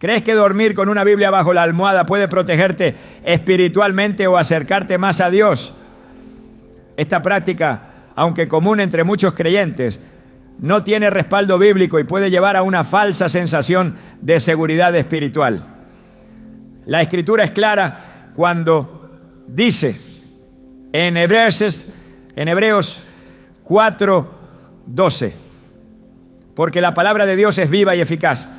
¿Crees que dormir con una Biblia bajo la almohada puede protegerte espiritualmente o acercarte más a Dios? Esta práctica, aunque común entre muchos creyentes, no tiene respaldo bíblico y puede llevar a una falsa sensación de seguridad espiritual. La Escritura es clara cuando dice en Hebreos 4:12, porque la palabra de Dios es viva y eficaz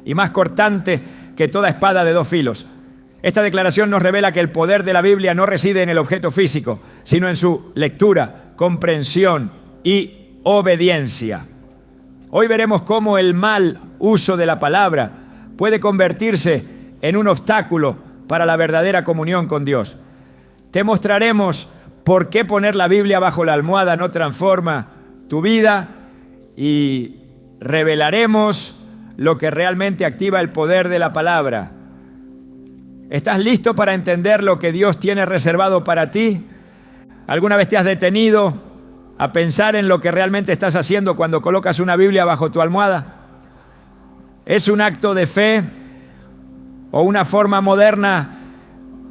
y más cortante que toda espada de dos filos. Esta declaración nos revela que el poder de la Biblia no reside en el objeto físico, sino en su lectura, comprensión y obediencia. Hoy veremos cómo el mal uso de la palabra puede convertirse en un obstáculo para la verdadera comunión con Dios. Te mostraremos por qué poner la Biblia bajo la almohada no transforma tu vida y revelaremos lo que realmente activa el poder de la palabra. ¿Estás listo para entender lo que Dios tiene reservado para ti? ¿Alguna vez te has detenido a pensar en lo que realmente estás haciendo cuando colocas una Biblia bajo tu almohada? ¿Es un acto de fe o una forma moderna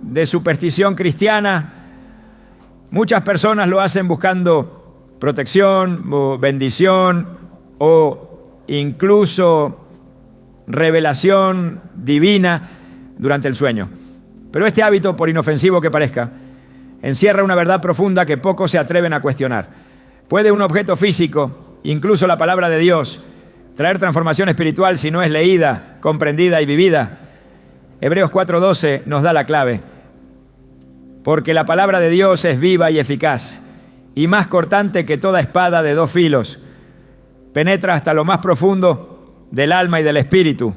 de superstición cristiana? Muchas personas lo hacen buscando protección o bendición o incluso revelación divina durante el sueño. Pero este hábito, por inofensivo que parezca, encierra una verdad profunda que pocos se atreven a cuestionar. ¿Puede un objeto físico, incluso la palabra de Dios, traer transformación espiritual si no es leída, comprendida y vivida? Hebreos 4:12 nos da la clave. Porque la palabra de Dios es viva y eficaz y más cortante que toda espada de dos filos. Penetra hasta lo más profundo del alma y del espíritu,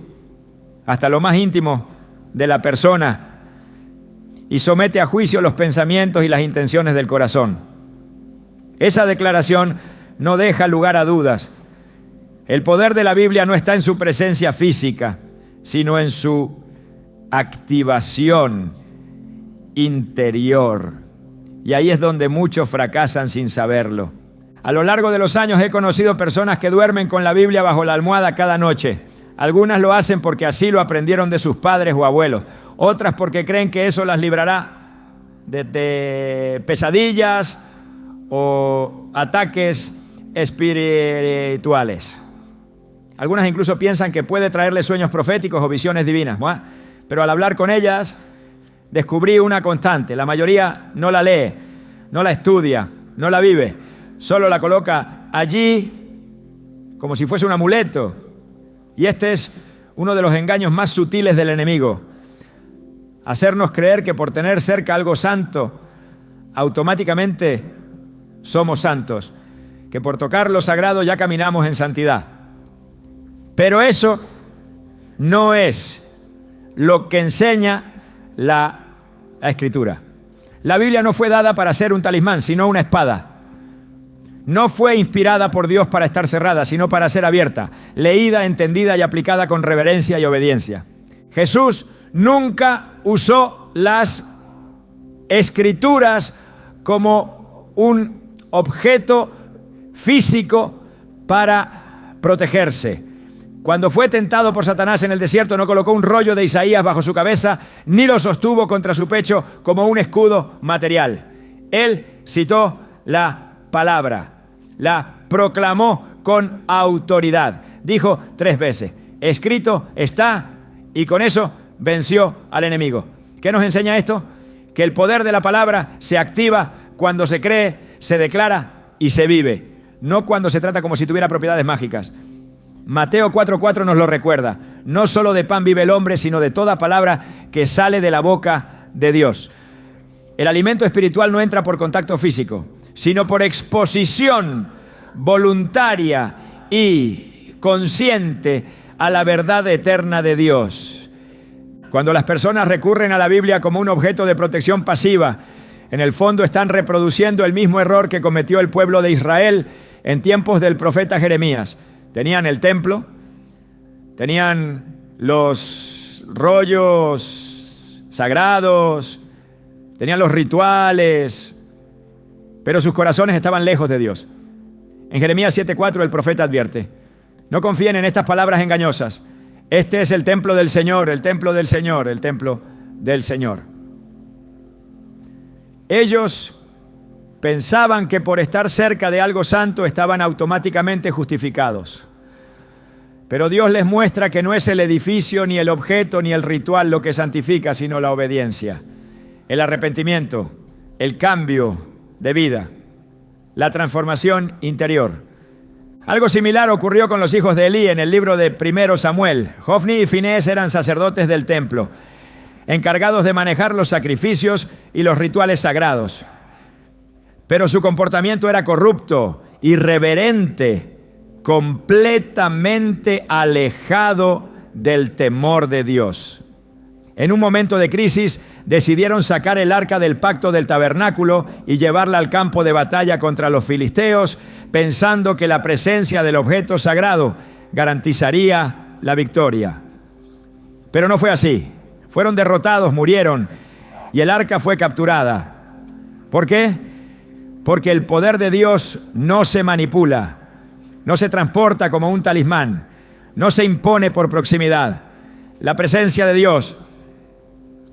hasta lo más íntimo de la persona, y somete a juicio los pensamientos y las intenciones del corazón. Esa declaración no deja lugar a dudas. El poder de la Biblia no está en su presencia física, sino en su activación interior. Y ahí es donde muchos fracasan sin saberlo. A lo largo de los años he conocido personas que duermen con la Biblia bajo la almohada cada noche. Algunas lo hacen porque así lo aprendieron de sus padres o abuelos. Otras porque creen que eso las librará de pesadillas o ataques espirituales. Algunas incluso piensan que puede traerles sueños proféticos o visiones divinas. Pero al hablar con ellas, descubrí una constante. La mayoría no la lee, no la estudia, no la vive. Solo la coloca allí como si fuese un amuleto. Y este es uno de los engaños más sutiles del enemigo. Hacernos creer que por tener cerca algo santo, automáticamente somos santos. Que por tocar lo sagrado ya caminamos en santidad. Pero eso no es lo que enseña la Escritura. La Biblia no fue dada para ser un talismán, sino una espada. No fue inspirada por Dios para estar cerrada, sino para ser abierta, leída, entendida y aplicada con reverencia y obediencia. Jesús nunca usó las Escrituras como un objeto físico para protegerse. Cuando fue tentado por Satanás en el desierto, no colocó un rollo de Isaías bajo su cabeza, ni lo sostuvo contra su pecho como un escudo material. Él citó la palabra, la proclamó con autoridad. Dijo 3 veces, escrito está, y con eso venció al enemigo. ¿Qué nos enseña esto? Que el poder de la palabra se activa cuando se cree, se declara y se vive, no cuando se trata como si tuviera propiedades mágicas. Mateo 4:4 nos lo recuerda. No solo de pan vive el hombre, sino de toda palabra que sale de la boca de Dios. El alimento espiritual no entra por contacto físico, sino por exposición voluntaria y consciente a la verdad eterna de Dios. Cuando las personas recurren a la Biblia como un objeto de protección pasiva, en el fondo están reproduciendo el mismo error que cometió el pueblo de Israel en tiempos del profeta Jeremías. Tenían el templo, tenían los rollos sagrados, tenían los rituales, pero sus corazones estaban lejos de Dios. En Jeremías 7:4 el profeta advierte, no confíen en estas palabras engañosas. Este es el templo del Señor, el templo del Señor, el templo del Señor. Ellos pensaban que por estar cerca de algo santo estaban automáticamente justificados. Pero Dios les muestra que no es el edificio, ni el objeto, ni el ritual lo que santifica, sino la obediencia, el arrepentimiento, el cambio de vida, la transformación interior. Algo similar ocurrió con los hijos de Elí en el libro de 1 Samuel. Hofni y Finés eran sacerdotes del templo, encargados de manejar los sacrificios y los rituales sagrados. Pero su comportamiento era corrupto, irreverente, completamente alejado del temor de Dios. En un momento de crisis, decidieron sacar el arca del pacto del tabernáculo y llevarla al campo de batalla contra los filisteos, pensando que la presencia del objeto sagrado garantizaría la victoria. Pero no fue así. Fueron derrotados, murieron, y el arca fue capturada. ¿Por qué? Porque el poder de Dios no se manipula, no se transporta como un talismán, no se impone por proximidad. La presencia de Dios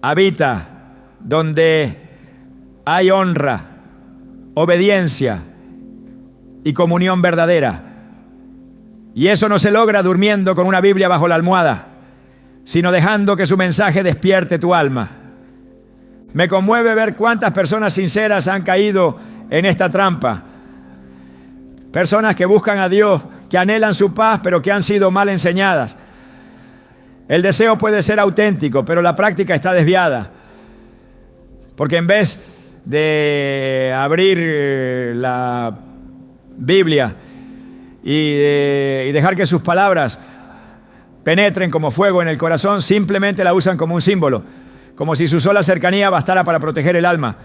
habita donde hay honra, obediencia y comunión verdadera. Y eso no se logra durmiendo con una Biblia bajo la almohada, sino dejando que su mensaje despierte tu alma. Me conmueve ver cuántas personas sinceras han caído en esta trampa. Personas que buscan a Dios, que anhelan su paz, pero que han sido mal enseñadas. El deseo puede ser auténtico, pero la práctica está desviada. Porque en vez de abrir la Biblia y dejar que sus palabras penetren como fuego en el corazón, simplemente la usan como un símbolo, como si su sola cercanía bastara para proteger el alma.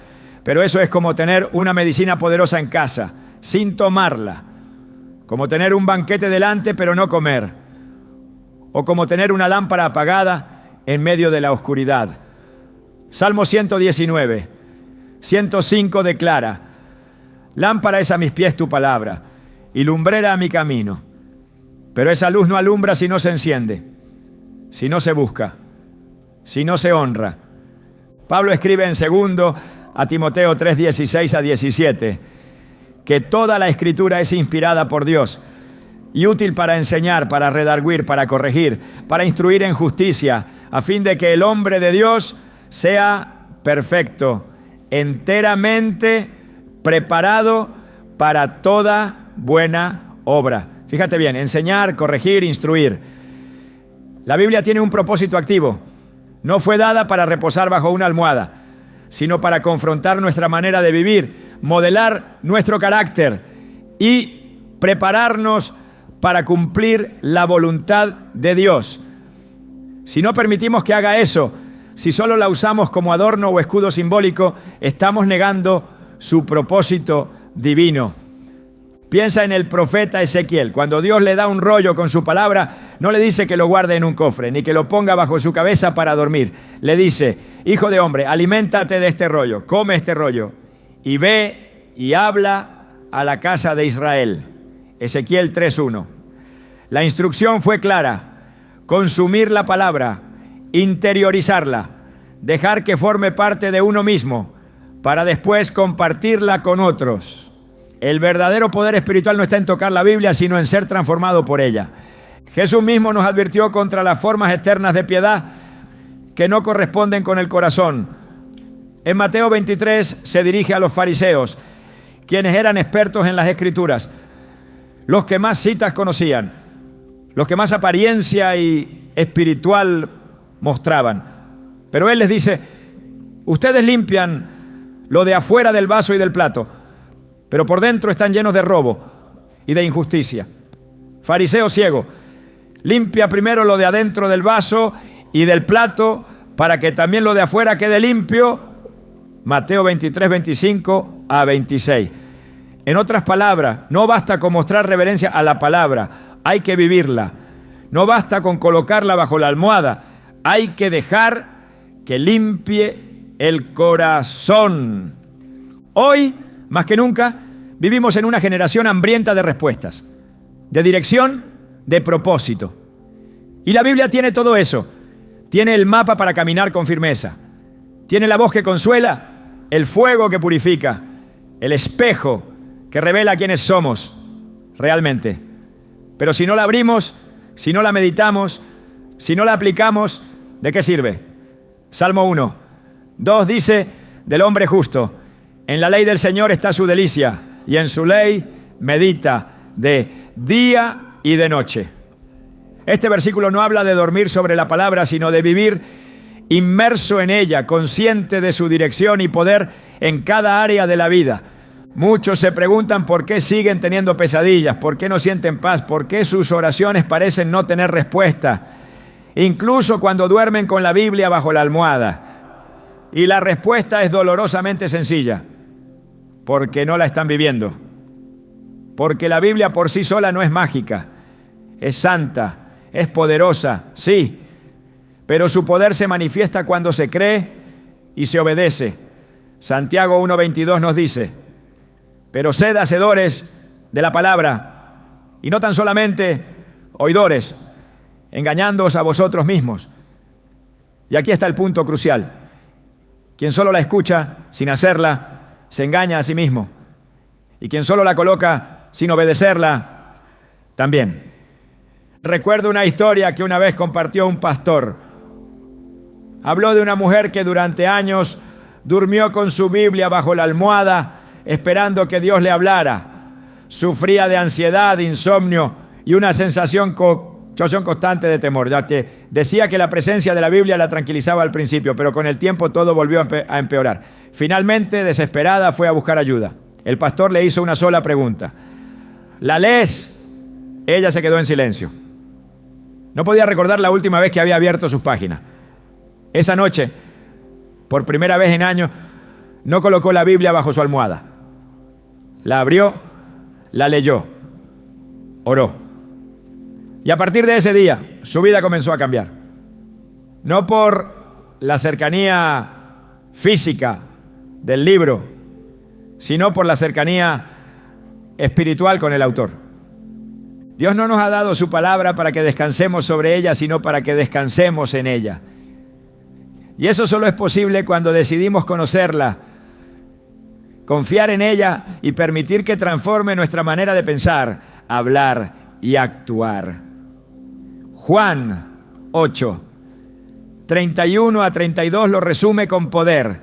Pero eso es como tener una medicina poderosa en casa, sin tomarla. Como tener un banquete delante, pero no comer. O como tener una lámpara apagada en medio de la oscuridad. Salmo 119, 105 declara: lámpara es a mis pies tu palabra, y lumbrera a mi camino. Pero esa luz no alumbra si no se enciende, si no se busca, si no se honra. Pablo escribe en 2 a Timoteo 3, 16 a 17, que toda la Escritura es inspirada por Dios y útil para enseñar, para redarguir, para corregir, para instruir en justicia, a fin de que el hombre de Dios sea perfecto, enteramente preparado para toda buena obra. Fíjate bien, enseñar, corregir, instruir. La Biblia tiene un propósito activo. No fue dada para reposar bajo una almohada, sino para confrontar nuestra manera de vivir, modelar nuestro carácter y prepararnos para cumplir la voluntad de Dios. Si no permitimos que haga eso, si solo la usamos como adorno o escudo simbólico, estamos negando su propósito divino. Piensa en el profeta Ezequiel. Cuando Dios le da un rollo con su palabra, no le dice que lo guarde en un cofre, ni que lo ponga bajo su cabeza para dormir. Le dice: hijo de hombre, aliméntate de este rollo, come este rollo, y ve y habla a la casa de Israel. Ezequiel 3:1. La instrucción fue clara: consumir la palabra, interiorizarla, dejar que forme parte de uno mismo, para después compartirla con otros. El verdadero poder espiritual no está en tocar la Biblia, sino en ser transformado por ella. Jesús mismo nos advirtió contra las formas externas de piedad que no corresponden con el corazón. En Mateo 23 se dirige a los fariseos, quienes eran expertos en las Escrituras, los que más citas conocían, los que más apariencia y espiritual mostraban. Pero Él les dice: ustedes limpian lo de afuera del vaso y del plato, pero por dentro están llenos de robo y de injusticia. Fariseo ciego, limpia primero lo de adentro del vaso y del plato para que también lo de afuera quede limpio. Mateo 23, 25 a 26. En otras palabras, no basta con mostrar reverencia a la palabra, hay que vivirla. No basta con colocarla bajo la almohada, hay que dejar que limpie el corazón. Hoy, más que nunca, vivimos en una generación hambrienta de respuestas, de dirección, de propósito. Y la Biblia tiene todo eso. Tiene el mapa para caminar con firmeza. Tiene la voz que consuela, el fuego que purifica, el espejo que revela quiénes somos realmente. Pero si no la abrimos, si no la meditamos, si no la aplicamos, ¿de qué sirve? Salmo 1. 2 dice del hombre justo: en la ley del Señor está su delicia, y en su ley medita de día y de noche. Este versículo no habla de dormir sobre la palabra, sino de vivir inmerso en ella, consciente de su dirección y poder en cada área de la vida. Muchos se preguntan por qué siguen teniendo pesadillas, por qué no sienten paz, por qué sus oraciones parecen no tener respuesta, incluso cuando duermen con la Biblia bajo la almohada. Y la respuesta es dolorosamente sencilla: porque no la están viviendo. Porque la Biblia por sí sola no es mágica, es santa, es poderosa, sí, pero su poder se manifiesta cuando se cree y se obedece. Santiago 1:22 nos dice: pero sed hacedores de la palabra, y no tan solamente oidores, engañándoos a vosotros mismos. Y aquí está el punto crucial: quien solo la escucha sin hacerla, se engaña a sí mismo. Y quien solo la coloca sin obedecerla, también. Recuerdo una historia que una vez compartió un pastor. Habló de una mujer que durante años durmió con su Biblia bajo la almohada, esperando que Dios le hablara. Sufría de ansiedad, insomnio y una sensación constante de temor. Ya que decía que la presencia de la Biblia la tranquilizaba al principio, pero con el tiempo todo volvió a empeorar. Finalmente, desesperada, fue a buscar ayuda. El pastor le hizo una sola pregunta: ¿la lees? Ella se quedó en silencio. No podía recordar la última vez que había abierto sus páginas. Esa noche, por primera vez en años, no colocó la Biblia bajo su almohada. La abrió, la leyó, oró. Y a partir de ese día, su vida comenzó a cambiar. No por la cercanía física del libro, sino por la cercanía espiritual con el autor. Dios no nos ha dado su palabra para que descansemos sobre ella, sino para que descansemos en ella. Y eso solo es posible cuando decidimos conocerla, confiar en ella y permitir que transforme nuestra manera de pensar, hablar y actuar. Juan 8, 31 a 32 lo resume con poder: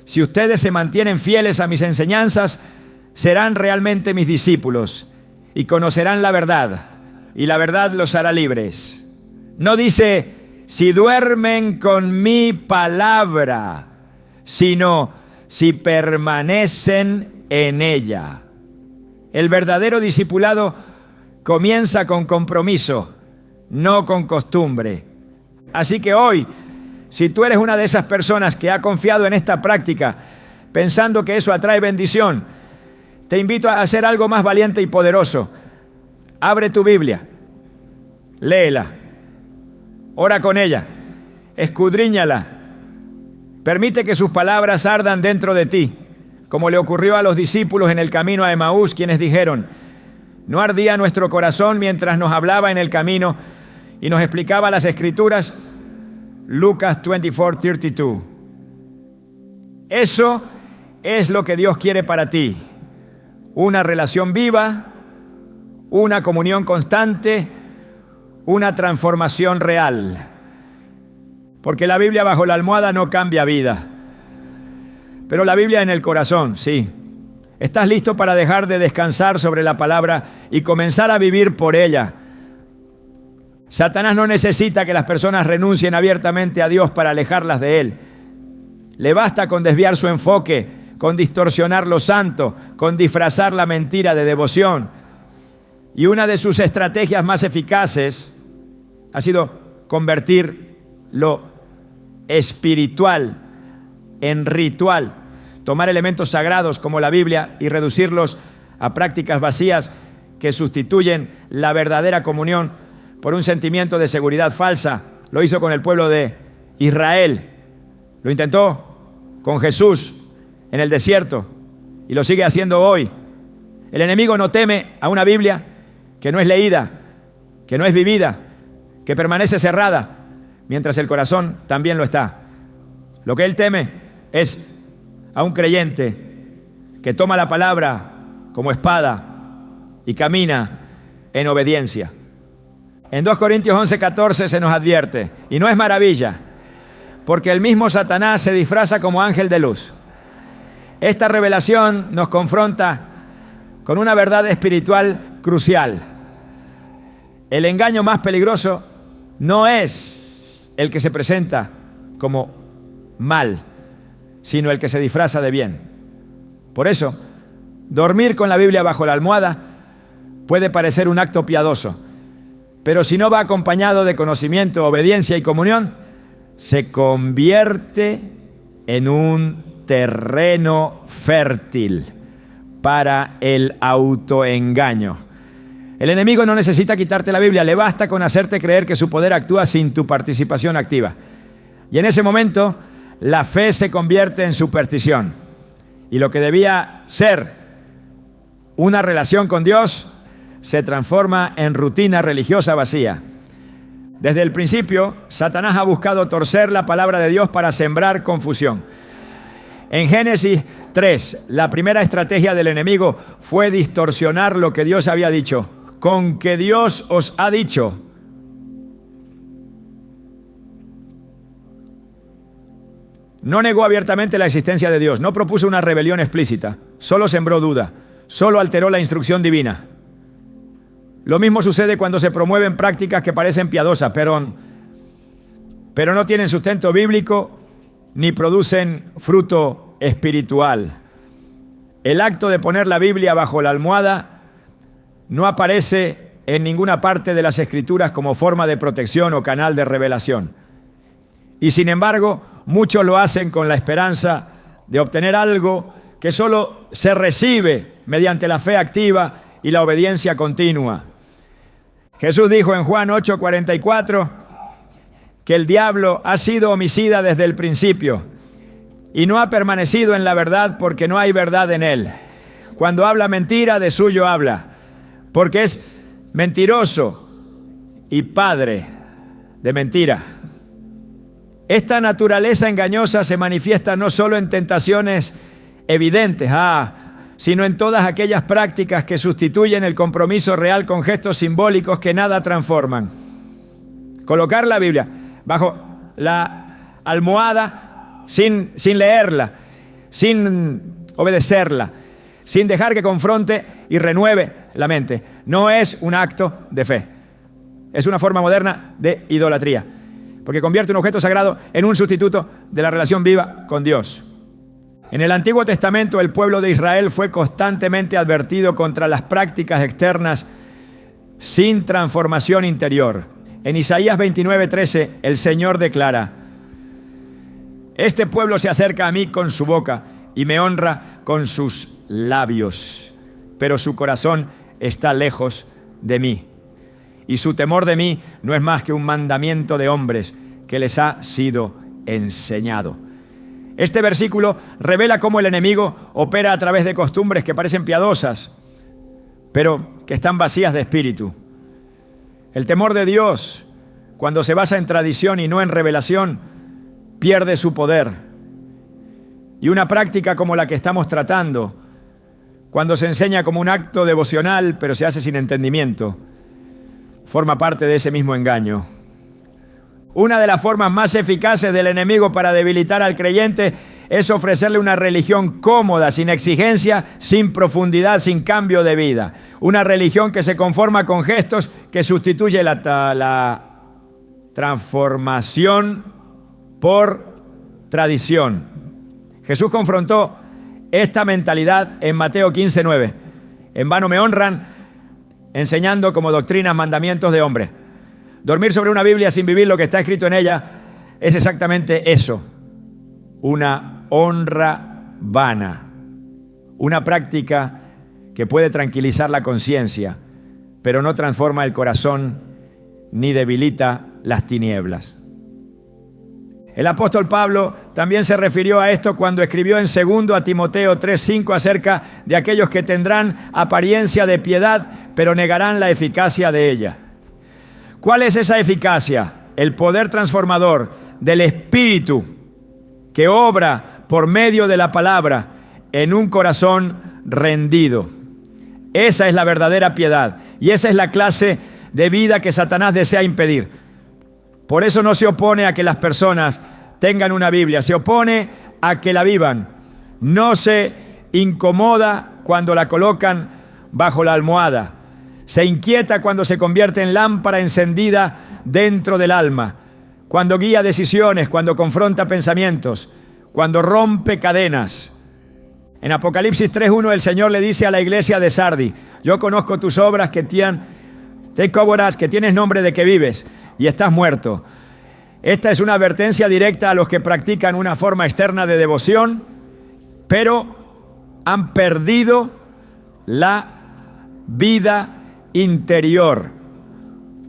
si ustedes se mantienen fieles a mis enseñanzas, serán realmente mis discípulos y conocerán la verdad, y la verdad los hará libres. No dice si duermen con mi palabra, sino si permanecen en ella. El verdadero discipulado comienza con compromiso, no con costumbre. Así que hoy, si tú eres una de esas personas que ha confiado en esta práctica, pensando que eso atrae bendición, te invito a hacer algo más valiente y poderoso. Abre tu Biblia, léela, ora con ella, escudriñala, permite que sus palabras ardan dentro de ti, como le ocurrió a los discípulos en el camino a Emaús, quienes dijeron: ¿no ardía nuestro corazón mientras nos hablaba en el camino y nos explicaba las Escrituras? Lucas 24:32. Eso es lo que Dios quiere para ti: una relación viva, una comunión constante, una transformación real. Porque la Biblia bajo la almohada no cambia vida, pero la Biblia en el corazón, sí. ¿Estás listo para dejar de descansar sobre la palabra y comenzar a vivir por ella? Satanás no necesita que las personas renuncien abiertamente a Dios para alejarlas de Él. Le basta con desviar su enfoque, con distorsionar lo santo, con disfrazar la mentira de devoción. Y una de sus estrategias más eficaces ha sido convertir lo espiritual en ritual, tomar elementos sagrados como la Biblia y reducirlos a prácticas vacías que sustituyen la verdadera comunión por un sentimiento de seguridad falsa. Lo hizo con el pueblo de Israel, lo intentó con Jesús en el desierto y lo sigue haciendo hoy. El enemigo no teme a una Biblia que no es leída, que no es vivida, que permanece cerrada, mientras el corazón también lo está. Lo que él teme es a un creyente que toma la palabra como espada y camina en obediencia. En 2 Corintios 11:14 se nos advierte, y no es maravilla, porque el mismo Satanás se disfraza como ángel de luz. Esta revelación nos confronta con una verdad espiritual crucial. El engaño más peligroso no es el que se presenta como mal, sino el que se disfraza de bien. Por eso, dormir con la Biblia bajo la almohada puede parecer un acto piadoso, pero si no va acompañado de conocimiento, obediencia y comunión, se convierte en un terreno fértil para el autoengaño. El enemigo no necesita quitarte la Biblia, le basta con hacerte creer que su poder actúa sin tu participación activa. Y en ese momento, la fe se convierte en superstición. Y lo que debía ser una relación con Dios se transforma en rutina religiosa vacía. Desde el principio, Satanás ha buscado torcer la palabra de Dios para sembrar confusión. En Génesis 3, la primera estrategia del enemigo fue distorsionar lo que Dios había dicho. Con que Dios os ha dicho. No negó abiertamente la existencia de Dios, no propuso una rebelión explícita, solo sembró duda, solo alteró la instrucción divina. Lo mismo sucede cuando se promueven prácticas que parecen piadosas, pero no tienen sustento bíblico ni producen fruto espiritual. El acto de poner la Biblia bajo la almohada no aparece en ninguna parte de las Escrituras como forma de protección o canal de revelación. Y sin embargo, muchos lo hacen con la esperanza de obtener algo que solo se recibe mediante la fe activa y la obediencia continua. Jesús dijo en Juan 8:44 que el diablo ha sido homicida desde el principio y no ha permanecido en la verdad porque no hay verdad en él. Cuando habla mentira, de suyo habla, porque es mentiroso y padre de mentira. Esta naturaleza engañosa se manifiesta no solo en tentaciones evidentes, sino en todas aquellas prácticas que sustituyen el compromiso real con gestos simbólicos que nada transforman. Colocar la Biblia bajo la almohada sin leerla, sin obedecerla, sin dejar que confronte y renueve la mente, no es un acto de fe. Es una forma moderna de idolatría, porque convierte un objeto sagrado en un sustituto de la relación viva con Dios. En el Antiguo Testamento, el pueblo de Israel fue constantemente advertido contra las prácticas externas sin transformación interior. En Isaías 29:13, el Señor declara: este pueblo se acerca a mí con su boca y me honra con sus labios, pero su corazón está lejos de mí. Y su temor de mí no es más que un mandamiento de hombres que les ha sido enseñado. Este versículo revela cómo el enemigo opera a través de costumbres que parecen piadosas, pero que están vacías de espíritu. El temor de Dios, cuando se basa en tradición y no en revelación, pierde su poder. Y una práctica como la que estamos tratando, cuando se enseña como un acto devocional, pero se hace sin entendimiento, forma parte de ese mismo engaño. Una de las formas más eficaces del enemigo para debilitar al creyente es ofrecerle una religión cómoda, sin exigencia, sin profundidad, sin cambio de vida. Una religión que se conforma con gestos, que sustituye la transformación por tradición. Jesús confrontó esta mentalidad en Mateo 15:9. En vano me honran, enseñando como doctrinas mandamientos de hombres. Dormir sobre una Biblia sin vivir lo que está escrito en ella es exactamente eso, una honra vana, una práctica que puede tranquilizar la conciencia, pero no transforma el corazón ni debilita las tinieblas. El apóstol Pablo también se refirió a esto cuando escribió en 2 Timoteo 3:5 acerca de aquellos que tendrán apariencia de piedad, pero negarán la eficacia de ella. ¿Cuál es esa eficacia? El poder transformador del Espíritu que obra por medio de la palabra en un corazón rendido. Esa es la verdadera piedad y esa es la clase de vida que Satanás desea impedir. Por eso no se opone a que las personas tengan una Biblia, se opone a que la vivan. No se incomoda cuando la colocan bajo la almohada. Se inquieta cuando se convierte en lámpara encendida dentro del alma, cuando guía decisiones, cuando confronta pensamientos, cuando rompe cadenas. En Apocalipsis 3:1 el Señor le dice a la iglesia de Sardi: yo conozco tus obras que tienes nombre de que vives y estás muerto. Esta es una advertencia directa a los que practican una forma externa de devoción, pero han perdido la vida interior.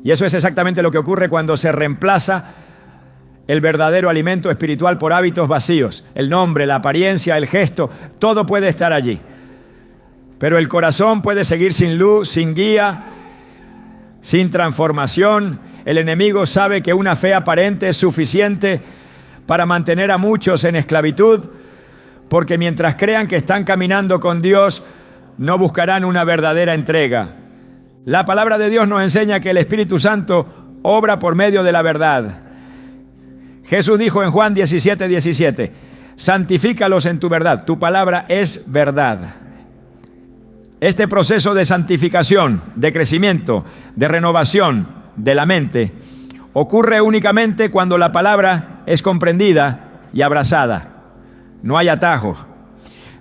Y eso es exactamente lo que ocurre cuando se reemplaza el verdadero alimento espiritual por hábitos vacíos. El nombre, la apariencia, el gesto, todo puede estar allí. Pero el corazón puede seguir sin luz, sin guía, sin transformación. El enemigo sabe que una fe aparente es suficiente para mantener a muchos en esclavitud, porque mientras crean que están caminando con Dios, no buscarán una verdadera entrega. La palabra de Dios nos enseña que el Espíritu Santo obra por medio de la verdad. Jesús dijo en Juan 17:17, santifícalos en tu verdad, tu palabra es verdad. Este proceso de santificación, de crecimiento, de renovación de la mente, ocurre únicamente cuando la palabra es comprendida y abrazada. No hay atajos,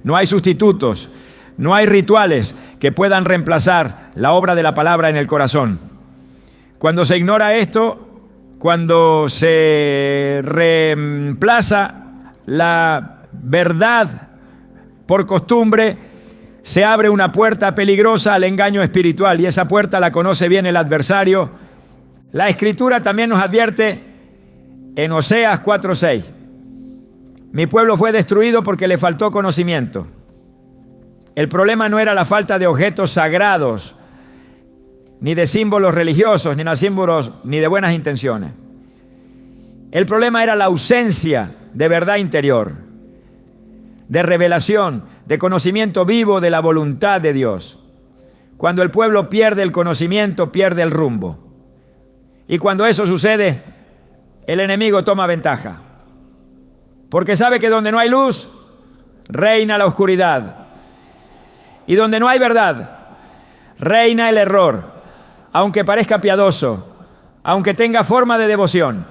no hay sustitutos, no hay rituales que puedan reemplazar la obra de la palabra en el corazón. Cuando se ignora esto, cuando se reemplaza la verdad por costumbre, se abre una puerta peligrosa al engaño espiritual, y esa puerta la conoce bien el adversario. La Escritura también nos advierte en Oseas 4:6. Mi pueblo fue destruido porque le faltó conocimiento. El problema no era la falta de objetos sagrados, ni de símbolos religiosos, ni de buenas intenciones. El problema era la ausencia de verdad interior, de revelación, de conocimiento vivo de la voluntad de Dios. Cuando el pueblo pierde el conocimiento, pierde el rumbo. Y cuando eso sucede, el enemigo toma ventaja. Porque sabe que donde no hay luz, reina la oscuridad. Y donde no hay verdad, reina el error, aunque parezca piadoso, aunque tenga forma de devoción.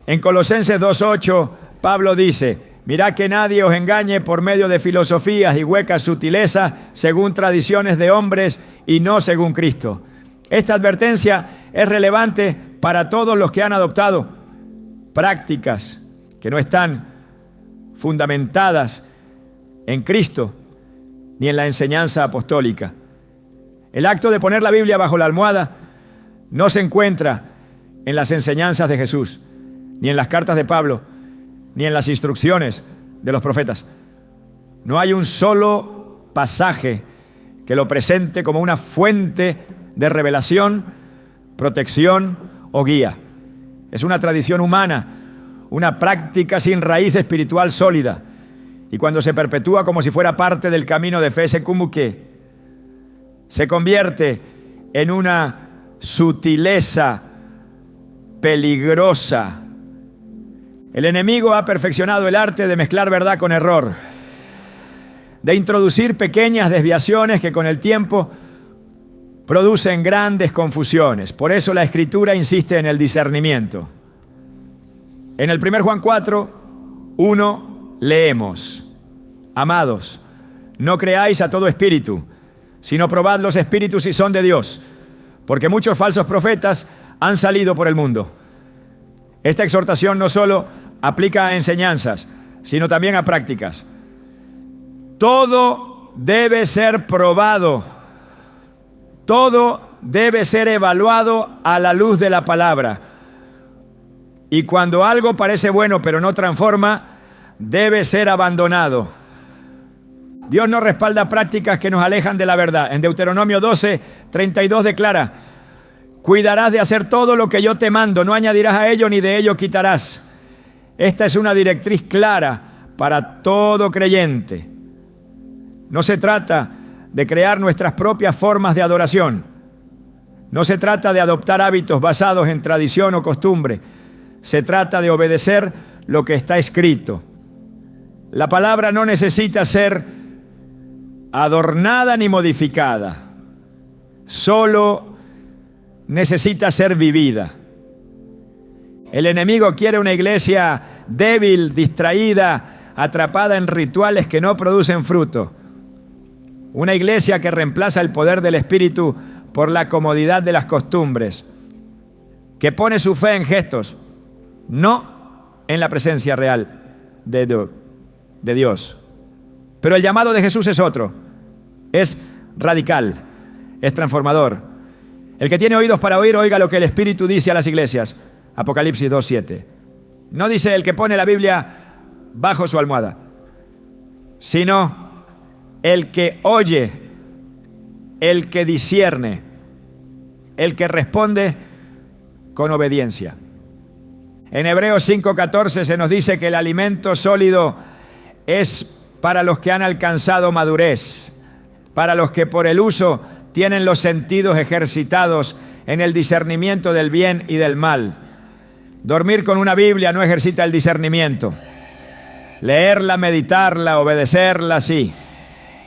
En Colosenses 2:8, Pablo dice: mirad que nadie os engañe por medio de filosofías y huecas sutilezas, según tradiciones de hombres y no según Cristo. Esta advertencia es relevante para todos los que han adoptado prácticas que no están fundamentadas en Cristo ni en la enseñanza apostólica. El acto de poner la Biblia bajo la almohada no se encuentra en las enseñanzas de Jesús, ni en las cartas de Pablo, ni en las instrucciones de los profetas. No hay un solo pasaje que lo presente como una fuente de revelación, protección o guía. Es una tradición humana, una práctica sin raíz espiritual sólida. Y cuando se perpetúa como si fuera parte del camino de fe, se convierte en una sutileza peligrosa. El enemigo ha perfeccionado el arte de mezclar verdad con error, de introducir pequeñas desviaciones que con el tiempo producen grandes confusiones. Por eso la Escritura insiste en el discernimiento. En el 1 Juan 4:1 leemos: amados, no creáis a todo espíritu, sino probad los espíritus si son de Dios, porque muchos falsos profetas han salido por el mundo. Esta exhortación no solo aplica a enseñanzas, sino también a prácticas. Todo debe ser probado, todo debe ser evaluado a la luz de la palabra. Y cuando algo parece bueno pero no transforma, debe ser abandonado. Dios no respalda prácticas que nos alejan de la verdad. En Deuteronomio 12:32 declara: Cuidarás de hacer todo lo que yo te mando, no añadirás a ello ni de ello quitarás. Esta es una directriz clara para todo creyente. No se trata de crear nuestras propias formas de adoración. No se trata de adoptar hábitos basados en tradición o costumbre. Se trata de obedecer lo que está escrito. La palabra no necesita ser adornada ni modificada. Solo necesita ser vivida. El enemigo quiere una iglesia débil, distraída, atrapada en rituales que no producen fruto. Una iglesia que reemplaza el poder del Espíritu por la comodidad de las costumbres, que pone su fe en gestos, no en la presencia real de Dios. Pero el llamado de Jesús es otro, es radical, es transformador. El que tiene oídos para oír, oiga lo que el Espíritu dice a las iglesias. Apocalipsis 2:7. No dice el que pone la Biblia bajo su almohada, sino el que oye, el que discierne, el que responde con obediencia. En Hebreos 5:14 se nos dice que el alimento sólido es para los que han alcanzado madurez, para los que por el uso tienen los sentidos ejercitados en el discernimiento del bien y del mal. Dormir con una Biblia no ejercita el discernimiento. Leerla, meditarla, obedecerla, sí.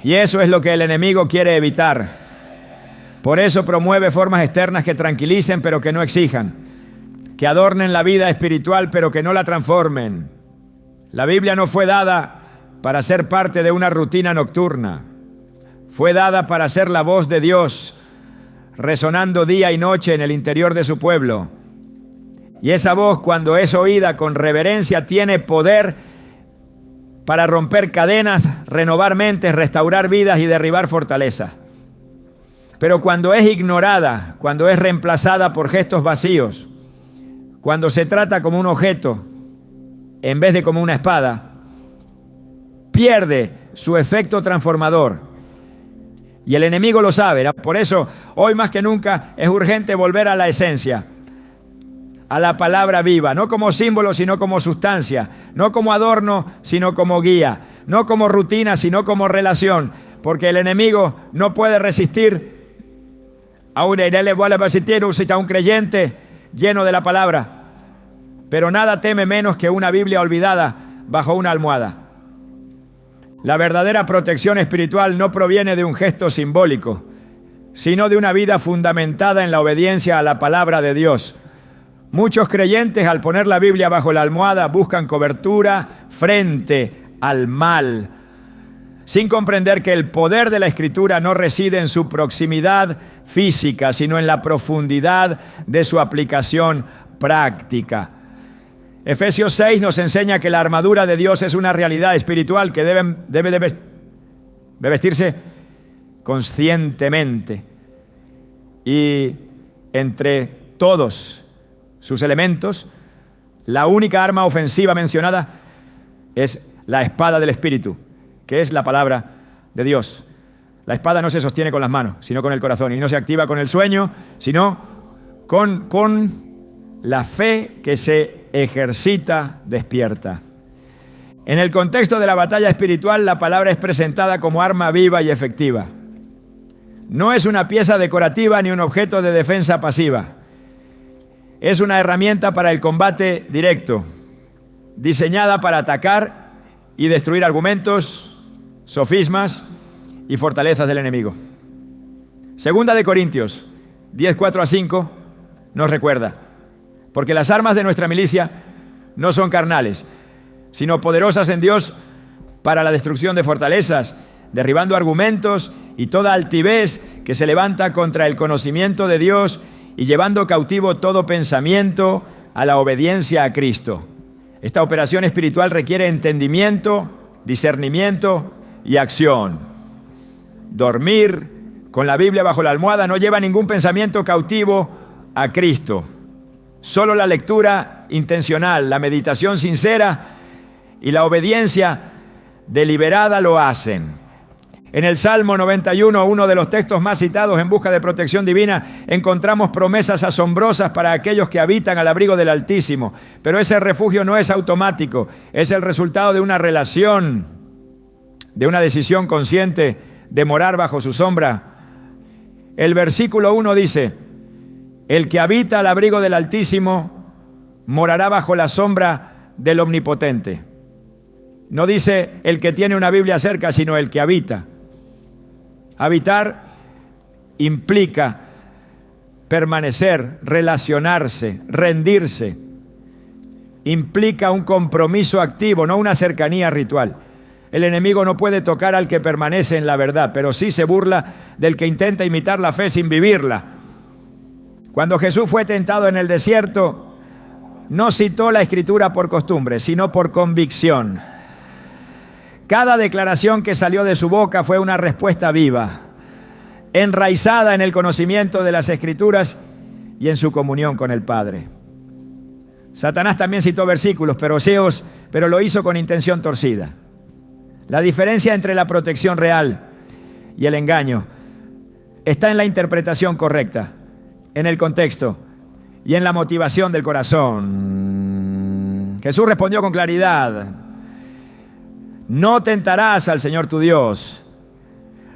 Y eso es lo que el enemigo quiere evitar. Por eso promueve formas externas que tranquilicen pero que no exijan, que adornen la vida espiritual pero que no la transformen. La Biblia no fue dada para ser parte de una rutina nocturna. Fue dada para ser la voz de Dios, resonando día y noche en el interior de su pueblo. Y esa voz, cuando es oída con reverencia, tiene poder para romper cadenas, renovar mentes, restaurar vidas y derribar fortalezas. Pero cuando es ignorada, cuando es reemplazada por gestos vacíos, cuando se trata como un objeto en vez de como una espada, pierde su efecto transformador. Y el enemigo lo sabe, ¿no? Por eso, hoy más que nunca es urgente volver a la esencia, a la palabra viva, no como símbolo, sino como sustancia, no como adorno, sino como guía, no como rutina, sino como relación, porque el enemigo no puede resistir a un creyente lleno de la palabra, pero nada teme menos que una Biblia olvidada bajo una almohada. La verdadera protección espiritual no proviene de un gesto simbólico, sino de una vida fundamentada en la obediencia a la palabra de Dios. Muchos creyentes, al poner la Biblia bajo la almohada, buscan cobertura frente al mal, sin comprender que el poder de la Escritura no reside en su proximidad física, sino en la profundidad de su aplicación práctica. Efesios 6 nos enseña que la armadura de Dios es una realidad espiritual que debe de vestirse conscientemente. Y entre todos sus elementos, la única arma ofensiva mencionada es la espada del Espíritu, que es la palabra de Dios. La espada no se sostiene con las manos, sino con el corazón, y no se activa con el sueño, sino con la fe que se ejercita despierta. En el contexto de la batalla espiritual, la palabra es presentada como arma viva y efectiva. No es una pieza decorativa ni un objeto de defensa pasiva. Es una herramienta para el combate directo, diseñada para atacar y destruir argumentos, sofismas y fortalezas del enemigo. Segunda de Corintios 10:4-5 nos recuerda: porque las armas de nuestra milicia no son carnales, sino poderosas en Dios para la destrucción de fortalezas, derribando argumentos y toda altivez que se levanta contra el conocimiento de Dios y llevando cautivo todo pensamiento a la obediencia a Cristo. Esta operación espiritual requiere entendimiento, discernimiento y acción. Dormir con la Biblia bajo la almohada no lleva ningún pensamiento cautivo a Cristo. Solo la lectura intencional, la meditación sincera y la obediencia deliberada lo hacen. En el Salmo 91, uno de los textos más citados en busca de protección divina, encontramos promesas asombrosas para aquellos que habitan al abrigo del Altísimo. Pero ese refugio no es automático, es el resultado de una relación, de una decisión consciente de morar bajo su sombra. El versículo 1 dice: el que habita al abrigo del Altísimo morará bajo la sombra del Omnipotente. No dice el que tiene una Biblia cerca, sino el que habita. Habitar implica permanecer, relacionarse, rendirse. Implica un compromiso activo, no una cercanía ritual. El enemigo no puede tocar al que permanece en la verdad, pero sí se burla del que intenta imitar la fe sin vivirla. Cuando Jesús fue tentado en el desierto, no citó la Escritura por costumbre, sino por convicción. Cada declaración que salió de su boca fue una respuesta viva, enraizada en el conocimiento de las Escrituras y en su comunión con el Padre. Satanás también citó versículos, pero lo hizo con intención torcida. La diferencia entre la protección real y el engaño está en la interpretación correcta, en el contexto y en la motivación del corazón. Jesús respondió con claridad: no tentarás al Señor tu Dios,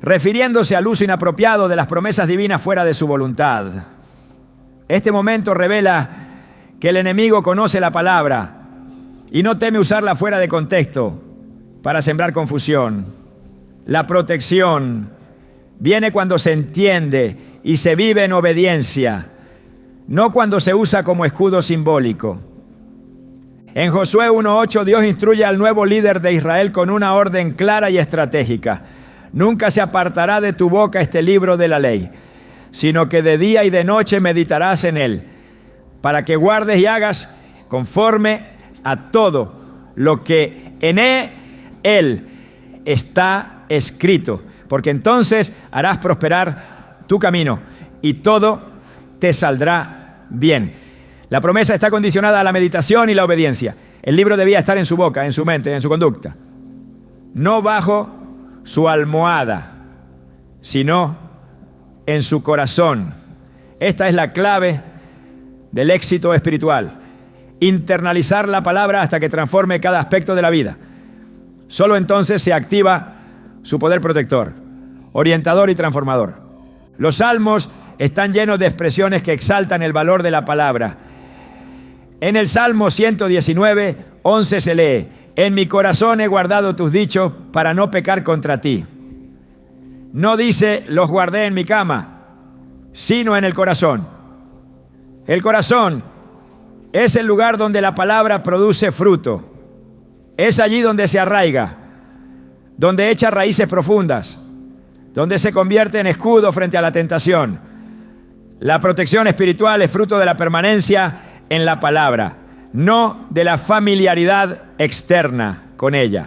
refiriéndose al uso inapropiado de las promesas divinas fuera de su voluntad. Este momento revela que el enemigo conoce la palabra y no teme usarla fuera de contexto para sembrar confusión. La protección viene cuando se entiende y se vive en obediencia, no cuando se usa como escudo simbólico. En Josué 1:8, Dios instruye al nuevo líder de Israel con una orden clara y estratégica: nunca se apartará de tu boca este libro de la ley, sino que de día y de noche meditarás en él, para que guardes y hagas conforme a todo lo que en él está escrito, porque entonces harás prosperar tu camino y todo te saldrá bien. La promesa está condicionada a la meditación y la obediencia. El libro debía estar en su boca, en su mente, en su conducta, no bajo su almohada, sino en su corazón. Esta es la clave del éxito espiritual: internalizar la palabra hasta que transforme cada aspecto de la vida. Solo entonces se activa su poder protector, orientador y transformador. Los salmos están llenos de expresiones que exaltan el valor de la palabra. En el Salmo 119:11 se lee: en mi corazón he guardado tus dichos para no pecar contra ti. No dice los guardé en mi cama, sino en el corazón. El corazón es el lugar donde la palabra produce fruto. Es allí donde se arraiga, donde echa raíces profundas, donde se convierte en escudo frente a la tentación. La protección espiritual es fruto de la permanencia en la palabra, no de la familiaridad externa con ella.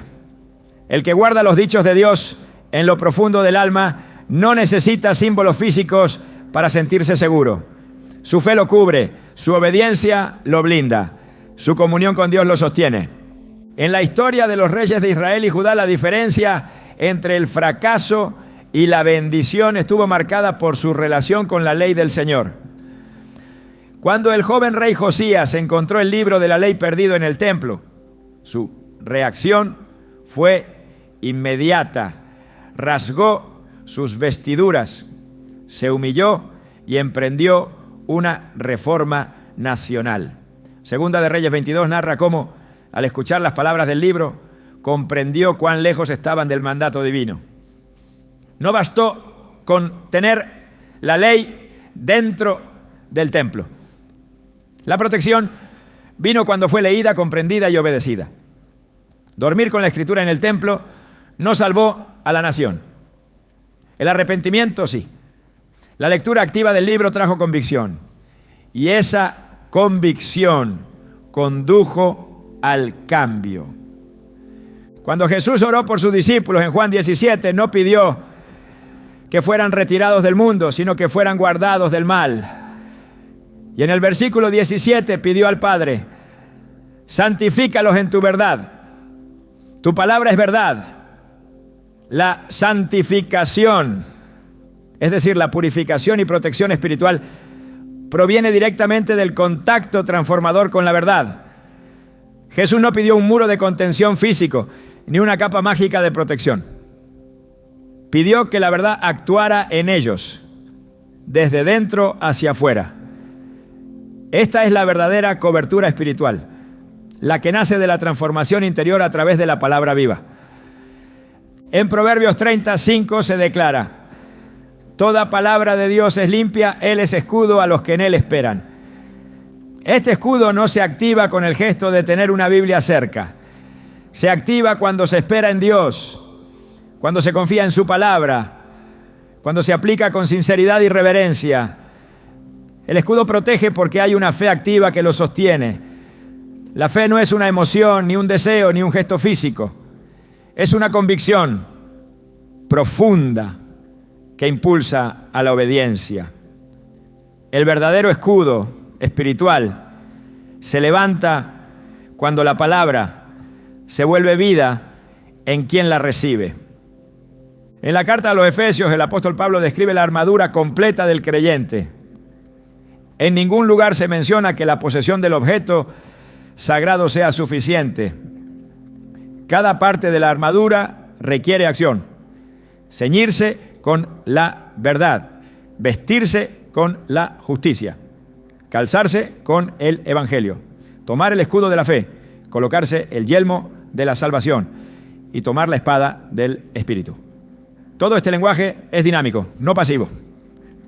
El que guarda los dichos de Dios en lo profundo del alma no necesita símbolos físicos para sentirse seguro. Su fe lo cubre, su obediencia lo blinda, su comunión con Dios lo sostiene. En la historia de los reyes de Israel y Judá, la diferencia entre el fracaso y la bendición estuvo marcada por su relación con la ley del Señor. Cuando el joven rey Josías encontró el libro de la ley perdido en el templo, su reacción fue inmediata. Rasgó sus vestiduras, se humilló y emprendió una reforma nacional. Segunda de Reyes 22 narra cómo, al escuchar las palabras del libro, comprendió cuán lejos estaban del mandato divino. No bastó con tener la ley dentro del templo. La protección vino cuando fue leída, comprendida y obedecida. Dormir con la Escritura en el templo no salvó a la nación. El arrepentimiento sí. La lectura activa del libro trajo convicción. Y esa convicción condujo al cambio. Cuando Jesús oró por sus discípulos en Juan 17, no pidió que fueran retirados del mundo, sino que fueran guardados del mal. Y en el versículo 17 pidió al Padre: santifícalos en tu verdad. Tu palabra es verdad. La santificación, es decir, la purificación y protección espiritual, proviene directamente del contacto transformador con la verdad. Jesús no pidió un muro de contención físico, ni una capa mágica de protección. Pidió que la verdad actuara en ellos, desde dentro hacia afuera. Esta es la verdadera cobertura espiritual, la que nace de la transformación interior a través de la palabra viva. En Proverbios 35 se declara: toda palabra de Dios es limpia, Él es escudo a los que en Él esperan. Este escudo no se activa con el gesto de tener una Biblia cerca. Se activa cuando se espera en Dios, cuando se confía en su palabra, cuando se aplica con sinceridad y reverencia. El escudo protege porque hay una fe activa que lo sostiene. La fe no es una emoción, ni un deseo, ni un gesto físico. Es una convicción profunda que impulsa a la obediencia. El verdadero escudo espiritual se levanta cuando la palabra se vuelve vida en quien la recibe. En la carta a los Efesios, el apóstol Pablo describe la armadura completa del creyente. En ningún lugar se menciona que la posesión del objeto sagrado sea suficiente. Cada parte de la armadura requiere acción. Ceñirse con la verdad, vestirse con la justicia, calzarse con el evangelio, tomar el escudo de la fe, colocarse el yelmo de la salvación y tomar la espada del Espíritu. Todo este lenguaje es dinámico, no pasivo.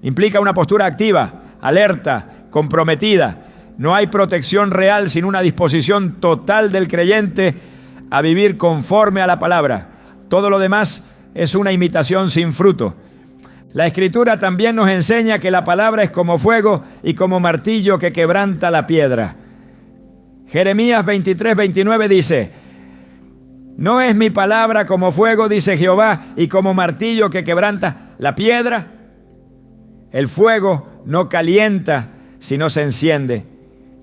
Implica una postura activa, alerta, comprometida. No hay protección real sin una disposición total del creyente a vivir conforme a la palabra. Todo lo demás es una imitación sin fruto. La Escritura también nos enseña que la palabra es como fuego y como martillo que quebranta la piedra. Jeremías 23:29 dice: ¿no es mi palabra como fuego, dice Jehová, y como martillo que quebranta la piedra? El fuego no calienta si no se enciende,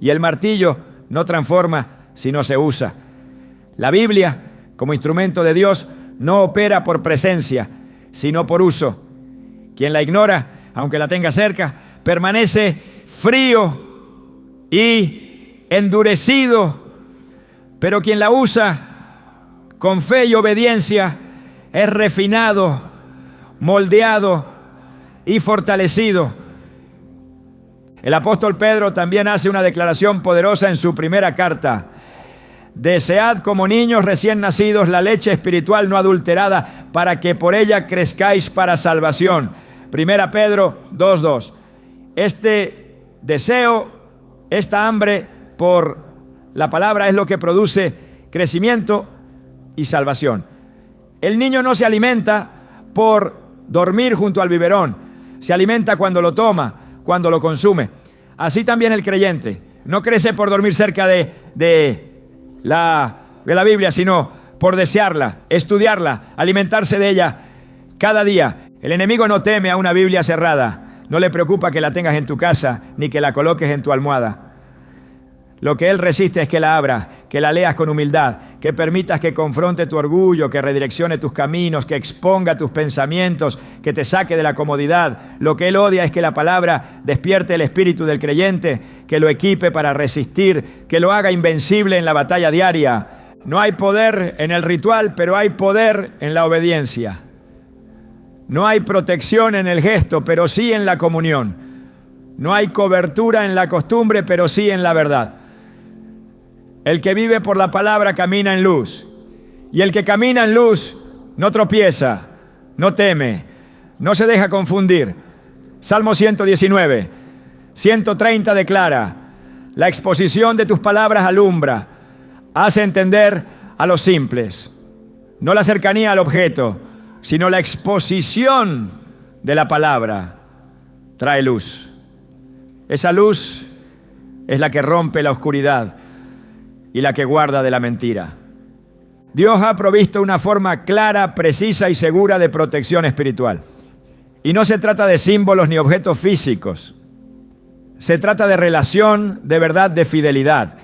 y el martillo no transforma si no se usa. La Biblia, como instrumento de Dios, no opera por presencia, sino por uso. Quien la ignora, aunque la tenga cerca, permanece frío y endurecido, pero quien la usa con fe y obediencia es refinado, moldeado y fortalecido. El apóstol Pedro también hace una declaración poderosa en su primera carta: desead como niños recién nacidos la leche espiritual no adulterada, para que por ella crezcáis para salvación. Primera Pedro 2:2. Este deseo, esta hambre por la palabra es lo que produce crecimiento y salvación. El niño no se alimenta por dormir junto al biberón, se alimenta cuando lo toma, cuando lo consume. Así también el creyente no crece por dormir cerca de la Biblia, sino por desearla, estudiarla, alimentarse de ella cada día. El enemigo no teme a una Biblia cerrada, no le preocupa que la tengas en tu casa ni que la coloques en tu almohada. Lo que él resiste es que la abras, que la leas con humildad, que permitas que confronte tu orgullo, que redireccione tus caminos, que exponga tus pensamientos, que te saque de la comodidad. Lo que él odia es que la palabra despierte el espíritu del creyente, que lo equipe para resistir, que lo haga invencible en la batalla diaria. No hay poder en el ritual, pero hay poder en la obediencia. No hay protección en el gesto, pero sí en la comunión. No hay cobertura en la costumbre, pero sí en la verdad. El que vive por la palabra camina en luz. Y el que camina en luz no tropieza, no teme, no se deja confundir. Salmo 119, 130 declara: la exposición de tus palabras alumbra, hace entender a los simples. No la cercanía al objeto, sino la exposición de la palabra trae luz. Esa luz es la que rompe la oscuridad y la que guarda de la mentira. Dios ha provisto una forma clara, precisa y segura de protección espiritual. Y no se trata de símbolos ni objetos físicos. Se trata de relación, de verdad, de fidelidad.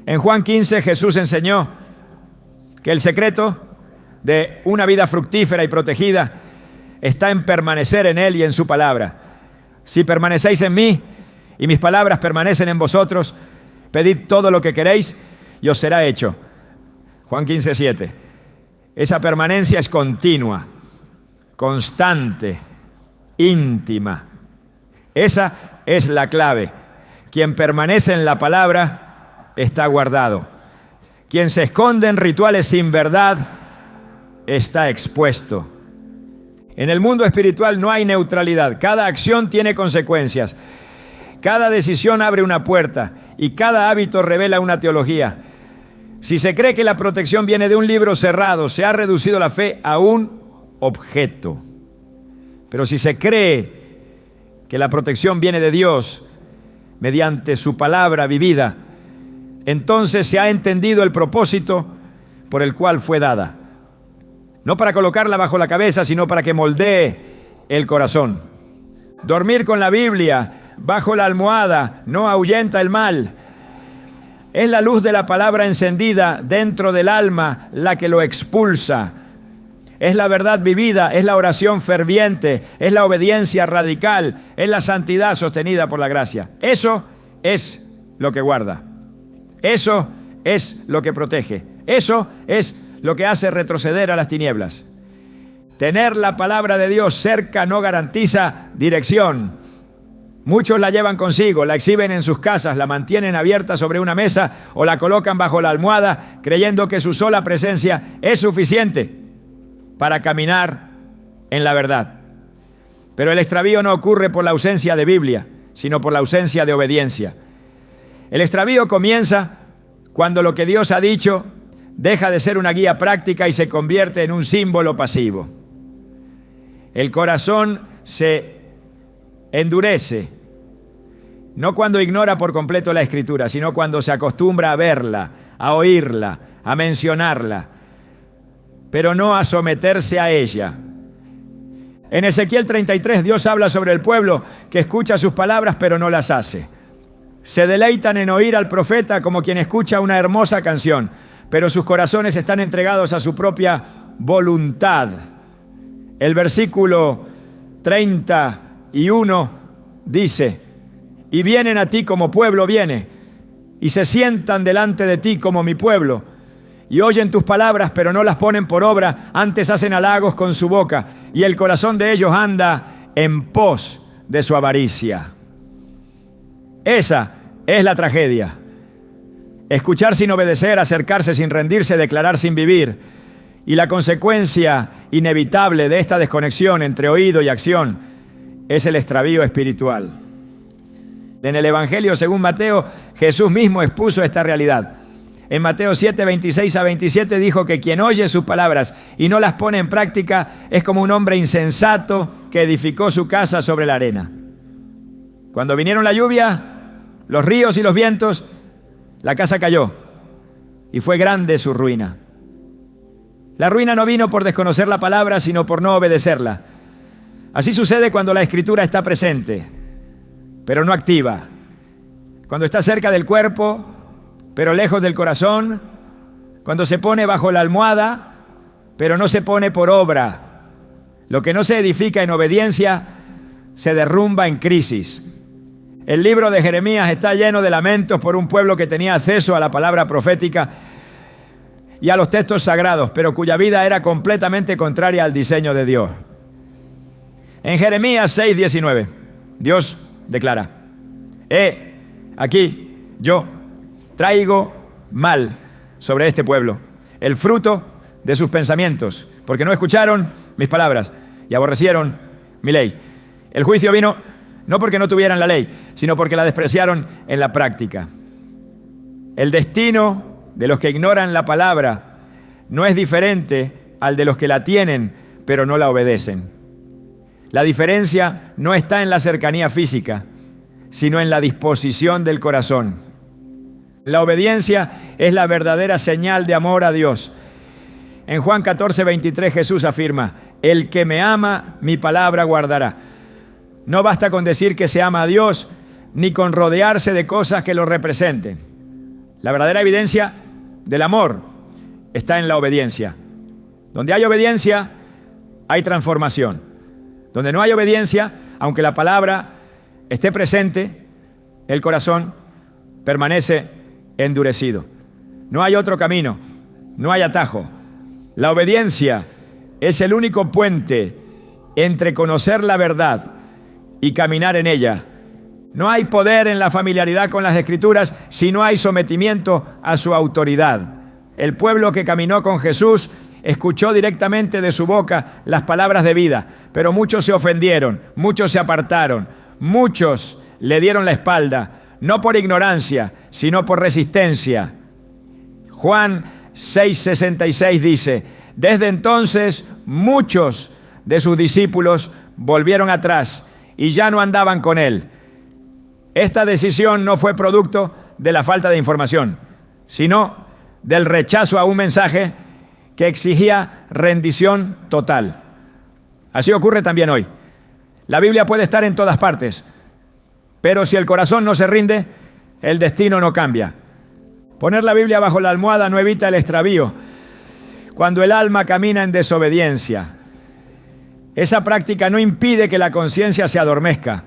En Juan 15 Jesús enseñó que el secreto de una vida fructífera y protegida está en permanecer en Él y en su palabra. Si permanecéis en mí y mis palabras permanecen en vosotros, pedid todo lo que queréis y os será hecho. Juan 15:7. Esa permanencia es continua, constante, íntima. Esa es la clave. Quien permanece en la palabra está guardado. Quien se esconde en rituales sin verdad está expuesto. En el mundo espiritual no hay neutralidad. Cada acción tiene consecuencias. Cada decisión abre una puerta y cada hábito revela una teología. Si se cree que la protección viene de un libro cerrado, se ha reducido la fe a un objeto. Pero si se cree que la protección viene de Dios mediante su palabra vivida, entonces se ha entendido el propósito por el cual fue dada. No para colocarla bajo la cabeza, sino para que moldee el corazón. Dormir con la Biblia bajo la almohada no ahuyenta el mal. Es la luz de la palabra encendida dentro del alma la que lo expulsa. Es la verdad vivida, es la oración ferviente, es la obediencia radical, es la santidad sostenida por la gracia. Eso es lo que guarda. Eso es lo que protege. Eso es lo que hace retroceder a las tinieblas. Tener la palabra de Dios cerca no garantiza dirección. Muchos la llevan consigo, la exhiben en sus casas, la mantienen abierta sobre una mesa o la colocan bajo la almohada, creyendo que su sola presencia es suficiente para caminar en la verdad. Pero el extravío no ocurre por la ausencia de Biblia, sino por la ausencia de obediencia. El extravío comienza cuando lo que Dios ha dicho deja de ser una guía práctica y se convierte en un símbolo pasivo. El corazón se endurece, no cuando ignora por completo la Escritura, sino cuando se acostumbra a verla, a oírla, a mencionarla, pero no a someterse a ella. En Ezequiel 33, Dios habla sobre el pueblo que escucha sus palabras pero no las hace. Se deleitan en oír al profeta como quien escucha una hermosa canción, pero sus corazones están entregados a su propia voluntad. El versículo 31 dice: y vienen a ti como pueblo viene, y se sientan delante de ti como mi pueblo, y oyen tus palabras, pero no las ponen por obra, antes hacen halagos con su boca, y el corazón de ellos anda en pos de su avaricia. Esa es la tragedia. Escuchar sin obedecer, acercarse sin rendirse, declarar sin vivir. Y la consecuencia inevitable de esta desconexión entre oído y acción es el extravío espiritual. En el Evangelio según Mateo, Jesús mismo expuso esta realidad. En Mateo 7, 26 a 27 dijo que quien oye sus palabras y no las pone en práctica es como un hombre insensato que edificó su casa sobre la arena. Cuando vinieron la lluvia, los ríos y los vientos, la casa cayó y fue grande su ruina. La ruina no vino por desconocer la palabra, sino por no obedecerla. Así sucede cuando la Escritura está presente, pero no activa. Cuando está cerca del cuerpo, pero lejos del corazón. Cuando se pone bajo la almohada, pero no se pone por obra. Lo que no se edifica en obediencia se derrumba en crisis. El libro de Jeremías está lleno de lamentos por un pueblo que tenía acceso a la palabra profética y a los textos sagrados, pero cuya vida era completamente contraria al diseño de Dios. En Jeremías 6:19, Dios declara: aquí yo traigo mal sobre este pueblo, el fruto de sus pensamientos, porque no escucharon mis palabras y aborrecieron mi ley. El juicio vino no porque no tuvieran la ley, sino porque la despreciaron en la práctica. El destino de los que ignoran la palabra no es diferente al de los que la tienen, pero no la obedecen. La diferencia no está en la cercanía física, sino en la disposición del corazón. La obediencia es la verdadera señal de amor a Dios. En Juan 14:23 Jesús afirma: el que me ama, mi palabra guardará. No basta con decir que se ama a Dios, ni con rodearse de cosas que lo representen. La verdadera evidencia del amor está en la obediencia. Donde hay obediencia, hay transformación. Donde no hay obediencia, aunque la palabra esté presente, el corazón permanece endurecido. No hay otro camino, no hay atajo. La obediencia es el único puente entre conocer la verdad y caminar en ella. No hay poder en la familiaridad con las Escrituras si no hay sometimiento a su autoridad. El pueblo que caminó con Jesús escuchó directamente de su boca las palabras de vida, pero muchos se ofendieron, muchos se apartaron, muchos le dieron la espalda, no por ignorancia, sino por resistencia. Juan 6:66 dice: desde entonces muchos de sus discípulos volvieron atrás y ya no andaban con él. Esta decisión no fue producto de la falta de información, sino del rechazo a un mensaje que exigía rendición total. Así ocurre también hoy. La Biblia puede estar en todas partes, pero si el corazón no se rinde, el destino no cambia. Poner la Biblia bajo la almohada no evita el extravío cuando el alma camina en desobediencia. Esa práctica no impide que la conciencia se adormezca,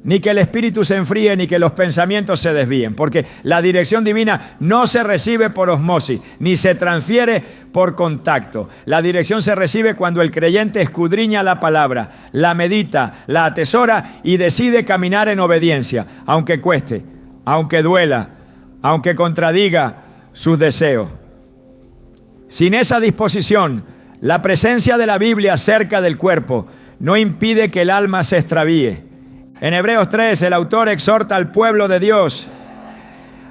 ni que el espíritu se enfríe, ni que los pensamientos se desvíen, porque la dirección divina no se recibe por osmosis, ni se transfiere por contacto. La dirección se recibe cuando el creyente escudriña la palabra, la medita, la atesora y decide caminar en obediencia, aunque cueste, aunque duela, aunque contradiga sus deseos. Sin esa disposición, la presencia de la Biblia cerca del cuerpo no impide que el alma se extravíe. En Hebreos 3, el autor exhorta al pueblo de Dios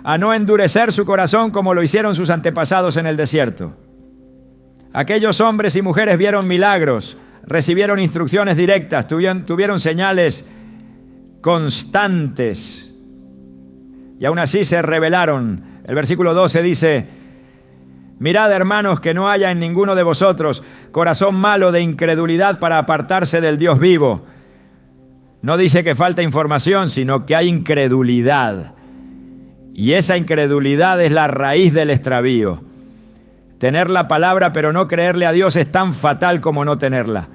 a no endurecer su corazón como lo hicieron sus antepasados en el desierto. Aquellos hombres y mujeres vieron milagros, recibieron instrucciones directas, tuvieron señales constantes y aún así se rebelaron. El versículo 12 dice: mirad, hermanos, que no haya en ninguno de vosotros corazón malo de incredulidad para apartarse del Dios vivo. No dice que falta información, sino que hay incredulidad. Y esa incredulidad es la raíz del extravío. Tener la palabra pero no creerle a Dios es tan fatal como no tenerla.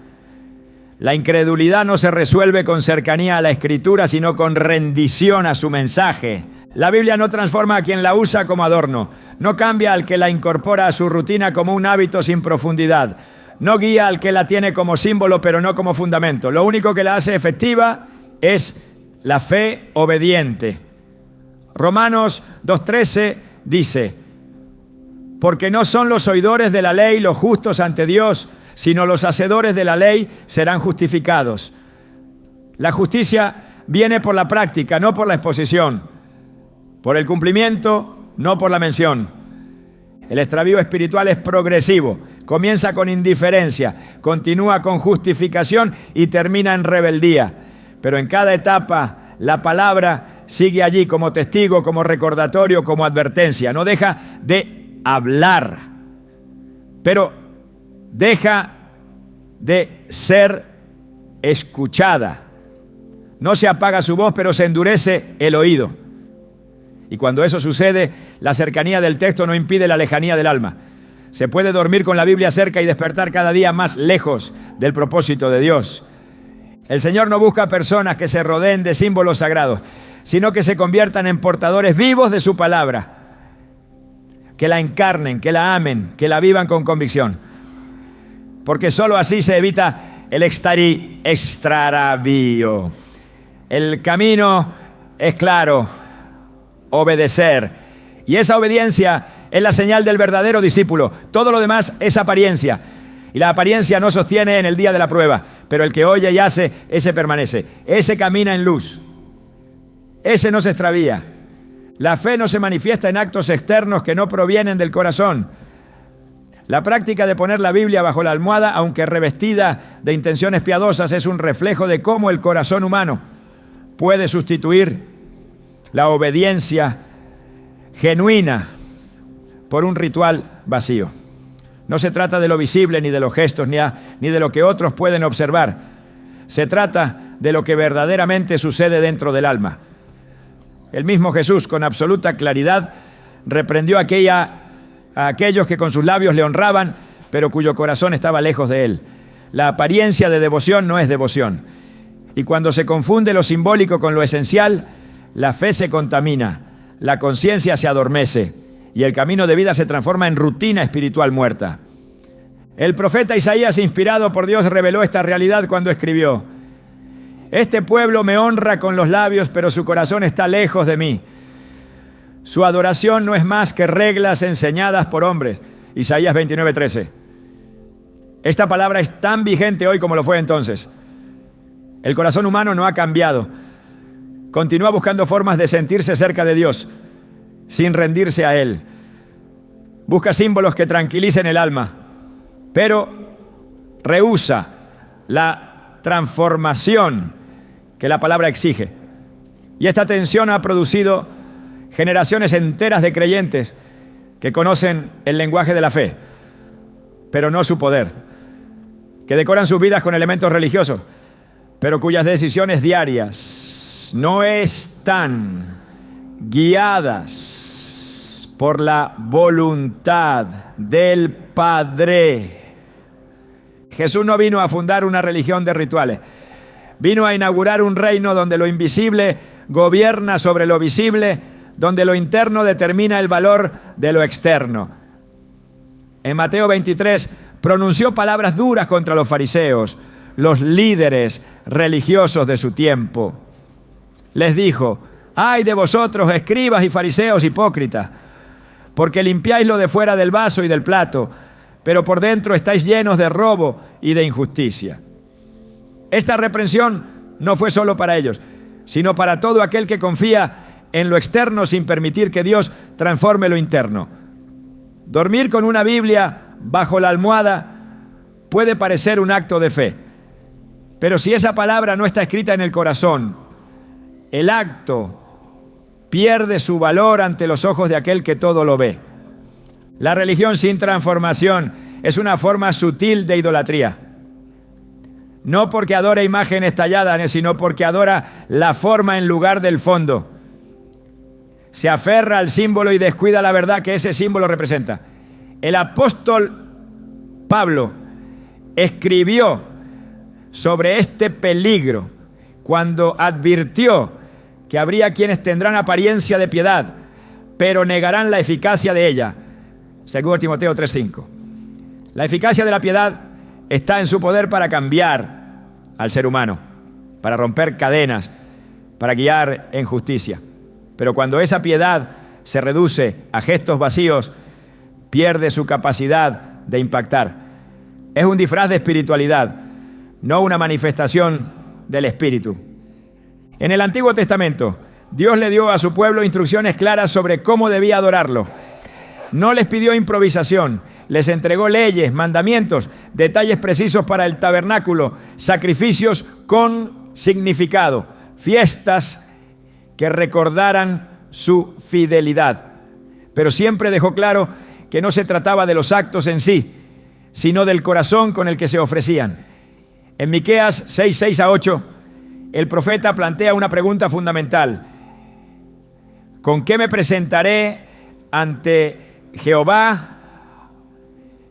La incredulidad no se resuelve con cercanía a la Escritura, sino con rendición a su mensaje. La Biblia no transforma a quien la usa como adorno, no cambia al que la incorpora a su rutina como un hábito sin profundidad, no guía al que la tiene como símbolo pero no como fundamento. Lo único que la hace efectiva es la fe obediente. Romanos 2:13 dice: porque no son los oidores de la ley los justos ante Dios, sino los hacedores de la ley serán justificados. La justicia viene por la práctica, no por la exposición, por el cumplimiento, no por la mención. El extravío espiritual es progresivo, comienza con indiferencia, continúa con justificación y termina en rebeldía. Pero en cada etapa la palabra sigue allí como testigo, como recordatorio, como advertencia. No deja de hablar, pero deja de ser escuchada. No se apaga su voz, pero se endurece el oído. Y cuando eso sucede, la cercanía del texto no impide la lejanía del alma. Se puede dormir con la Biblia cerca y despertar cada día más lejos del propósito de Dios. El Señor no busca personas que se rodeen de símbolos sagrados, sino que se conviertan en portadores vivos de su palabra, que la encarnen, que la amen, que la vivan con convicción. Porque solo así se evita el extravío. El camino es claro: obedecer. Y esa obediencia es la señal del verdadero discípulo. Todo lo demás es apariencia. Y la apariencia no sostiene en el día de la prueba. Pero el que oye y hace, ese permanece. Ese camina en luz. Ese no se extravía. La fe no se manifiesta en actos externos que no provienen del corazón. La práctica de poner la Biblia bajo la almohada, aunque revestida de intenciones piadosas, es un reflejo de cómo el corazón humano puede sustituir la obediencia genuina por un ritual vacío. No se trata de lo visible, ni de los gestos, ni de lo que otros pueden observar. Se trata de lo que verdaderamente sucede dentro del alma. El mismo Jesús, con absoluta claridad, reprendió a aquellos que con sus labios le honraban, pero cuyo corazón estaba lejos de él. La apariencia de devoción no es devoción. Y cuando se confunde lo simbólico con lo esencial, la fe se contamina, la conciencia se adormece y el camino de vida se transforma en rutina espiritual muerta. El profeta Isaías, inspirado por Dios, reveló esta realidad cuando escribió: este pueblo me honra con los labios, pero su corazón está lejos de mí. Su adoración no es más que reglas enseñadas por hombres. Isaías 29:13. Esta palabra es tan vigente hoy como lo fue entonces. El corazón humano no ha cambiado. Continúa buscando formas de sentirse cerca de Dios, sin rendirse a Él. Busca símbolos que tranquilicen el alma, pero rehúsa la transformación que la palabra exige. Y esta tensión ha producido generaciones enteras de creyentes que conocen el lenguaje de la fe, pero no su poder, que decoran sus vidas con elementos religiosos, pero cuyas decisiones diarias no están guiadas por la voluntad del Padre. Jesús no vino a fundar una religión de rituales. Vino a inaugurar un reino donde lo invisible gobierna sobre lo visible, donde lo interno determina el valor de lo externo. En Mateo 23 pronunció palabras duras contra los fariseos, los líderes religiosos de su tiempo. Les dijo: ¡ay de vosotros, escribas y fariseos hipócritas! Porque limpiáis lo de fuera del vaso y del plato, pero por dentro estáis llenos de robo y de injusticia. Esta reprensión no fue solo para ellos, sino para todo aquel que confía en lo externo sin permitir que Dios transforme lo interno. Dormir con una Biblia bajo la almohada puede parecer un acto de fe, pero si esa palabra no está escrita en el corazón, el acto pierde su valor ante los ojos de aquel que todo lo ve. La religión sin transformación es una forma sutil de idolatría. No porque adora imágenes talladas, sino porque adora la forma en lugar del fondo. Se aferra al símbolo y descuida la verdad que ese símbolo representa. El apóstol Pablo escribió sobre este peligro cuando advirtió que habría quienes tendrán apariencia de piedad, pero negarán la eficacia de ella. 2 Timoteo 3:5. La eficacia de la piedad está en su poder para cambiar al ser humano, para romper cadenas, para guiar en justicia. Pero cuando esa piedad se reduce a gestos vacíos, pierde su capacidad de impactar. Es un disfraz de espiritualidad, no una manifestación del Espíritu. En el Antiguo Testamento, Dios le dio a su pueblo instrucciones claras sobre cómo debía adorarlo. No les pidió improvisación, les entregó leyes, mandamientos, detalles precisos para el tabernáculo, sacrificios con significado, fiestas que recordaran su fidelidad. Pero siempre dejó claro que no se trataba de los actos en sí, sino del corazón con el que se ofrecían. En Miqueas 6:6-8, el profeta plantea una pregunta fundamental: ¿con qué me presentaré ante Jehová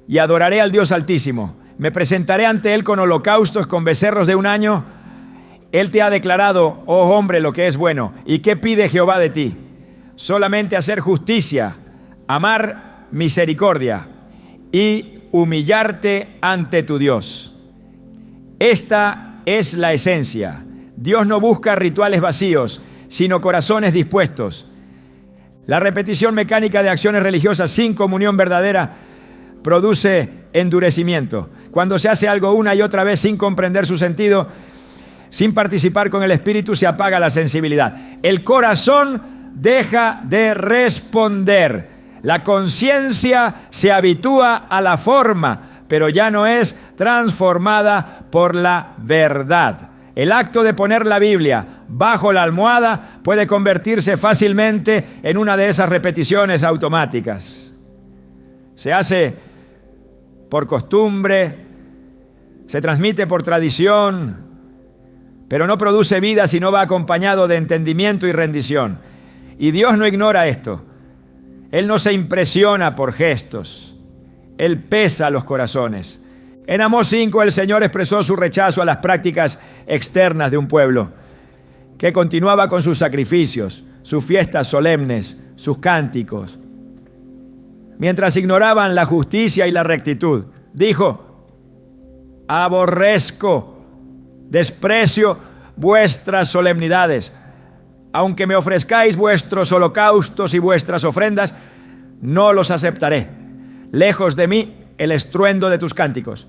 y adoraré al Dios Altísimo? ¿Me presentaré ante Él con holocaustos, con becerros de un año? Él te ha declarado, oh hombre, lo que es bueno. ¿Y qué pide Jehová de ti? Solamente hacer justicia, amar misericordia y humillarte ante tu Dios. Esta es la esencia. Dios no busca rituales vacíos, sino corazones dispuestos. La repetición mecánica de acciones religiosas sin comunión verdadera produce endurecimiento. Cuando se hace algo una y otra vez sin comprender su sentido, sin participar con el Espíritu, se apaga la sensibilidad. El corazón deja de responder. La conciencia se habitúa a la forma, pero ya no es transformada por la verdad. El acto de poner la Biblia bajo la almohada puede convertirse fácilmente en una de esas repeticiones automáticas. Se hace por costumbre, se transmite por tradición, pero no produce vida si no va acompañado de entendimiento y rendición. Y Dios no ignora esto. Él no se impresiona por gestos. Él pesa los corazones. En Amós 5 el Señor expresó su rechazo a las prácticas externas de un pueblo que continuaba con sus sacrificios, sus fiestas solemnes, sus cánticos, mientras ignoraban la justicia y la rectitud. Dijo: aborrezco, desprecio vuestras solemnidades. Aunque me ofrezcáis vuestros holocaustos y vuestras ofrendas, no los aceptaré. Lejos de mí el estruendo de tus cánticos.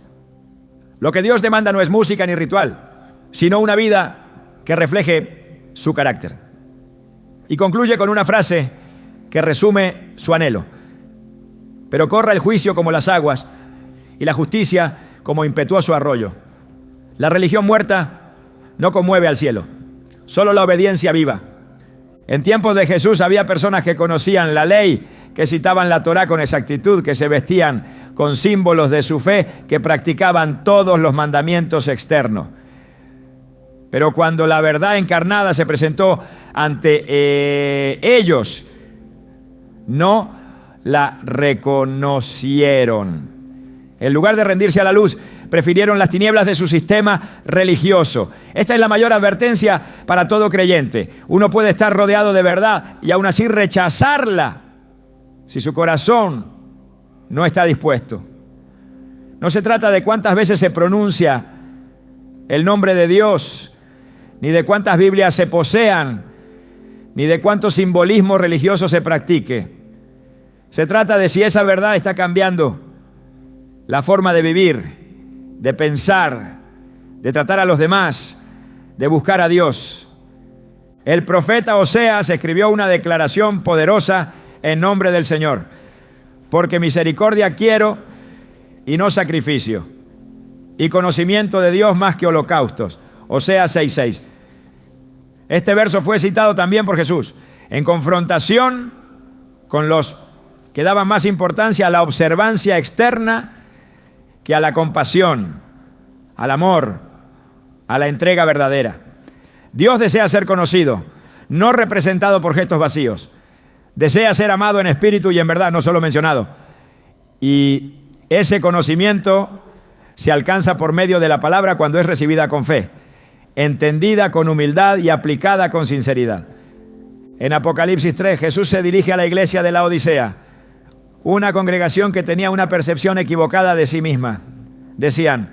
Lo que Dios demanda no es música ni ritual, sino una vida que refleje su carácter. Y concluye con una frase que resume su anhelo: pero corra el juicio como las aguas y la justicia como impetuoso arroyo. La religión muerta no conmueve al cielo, solo la obediencia viva. En tiempos de Jesús había personas que conocían la ley, que citaban la Torá con exactitud, que se vestían con símbolos de su fe, que practicaban todos los mandamientos externos. Pero cuando la verdad encarnada se presentó ante ellos, no la reconocieron. En lugar de rendirse a la luz, prefirieron las tinieblas de su sistema religioso. Esta es la mayor advertencia para todo creyente. Uno puede estar rodeado de verdad y aún así rechazarla si su corazón no está dispuesto. No se trata de cuántas veces se pronuncia el nombre de Dios, ni de cuántas Biblias se posean, ni de cuánto simbolismo religioso se practique. Se trata de si esa verdad está cambiando la forma de vivir, de pensar, de tratar a los demás, de buscar a Dios. El profeta Oseas escribió una declaración poderosa en nombre del Señor: porque misericordia quiero y no sacrificio, y conocimiento de Dios más que holocaustos. Oseas 6:6. Este verso fue citado también por Jesús en confrontación con los que daban más importancia a la observancia externa que a la compasión, al amor, a la entrega verdadera. Dios desea ser conocido, no representado por gestos vacíos. Desea ser amado en espíritu y en verdad, no solo mencionado. Y ese conocimiento se alcanza por medio de la palabra cuando es recibida con fe, entendida con humildad y aplicada con sinceridad. En Apocalipsis 3, Jesús se dirige a la iglesia de la Odisea, una congregación que tenía una percepción equivocada de sí misma. Decían: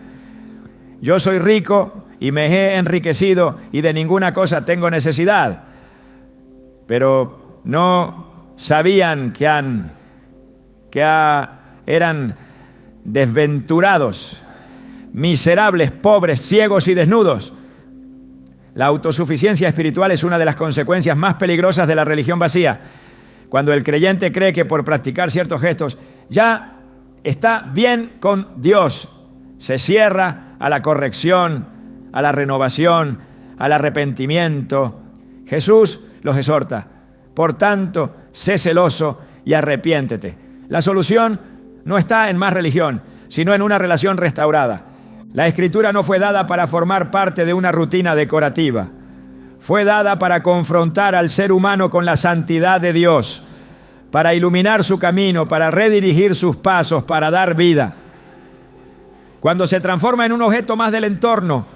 yo soy rico y me he enriquecido y de ninguna cosa tengo necesidad. Pero no sabían que eran desventurados, miserables, pobres, ciegos y desnudos. La autosuficiencia espiritual es una de las consecuencias más peligrosas de la religión vacía. Cuando el creyente cree que por practicar ciertos gestos ya está bien con Dios, se cierra a la corrección, a la renovación, al arrepentimiento. Jesús los exhorta: por tanto, sé celoso y arrepiéntete. La solución no está en más religión, sino en una relación restaurada. La Escritura no fue dada para formar parte de una rutina decorativa. Fue dada para confrontar al ser humano con la santidad de Dios, para iluminar su camino, para redirigir sus pasos, para dar vida. Cuando se transforma en un objeto más del entorno,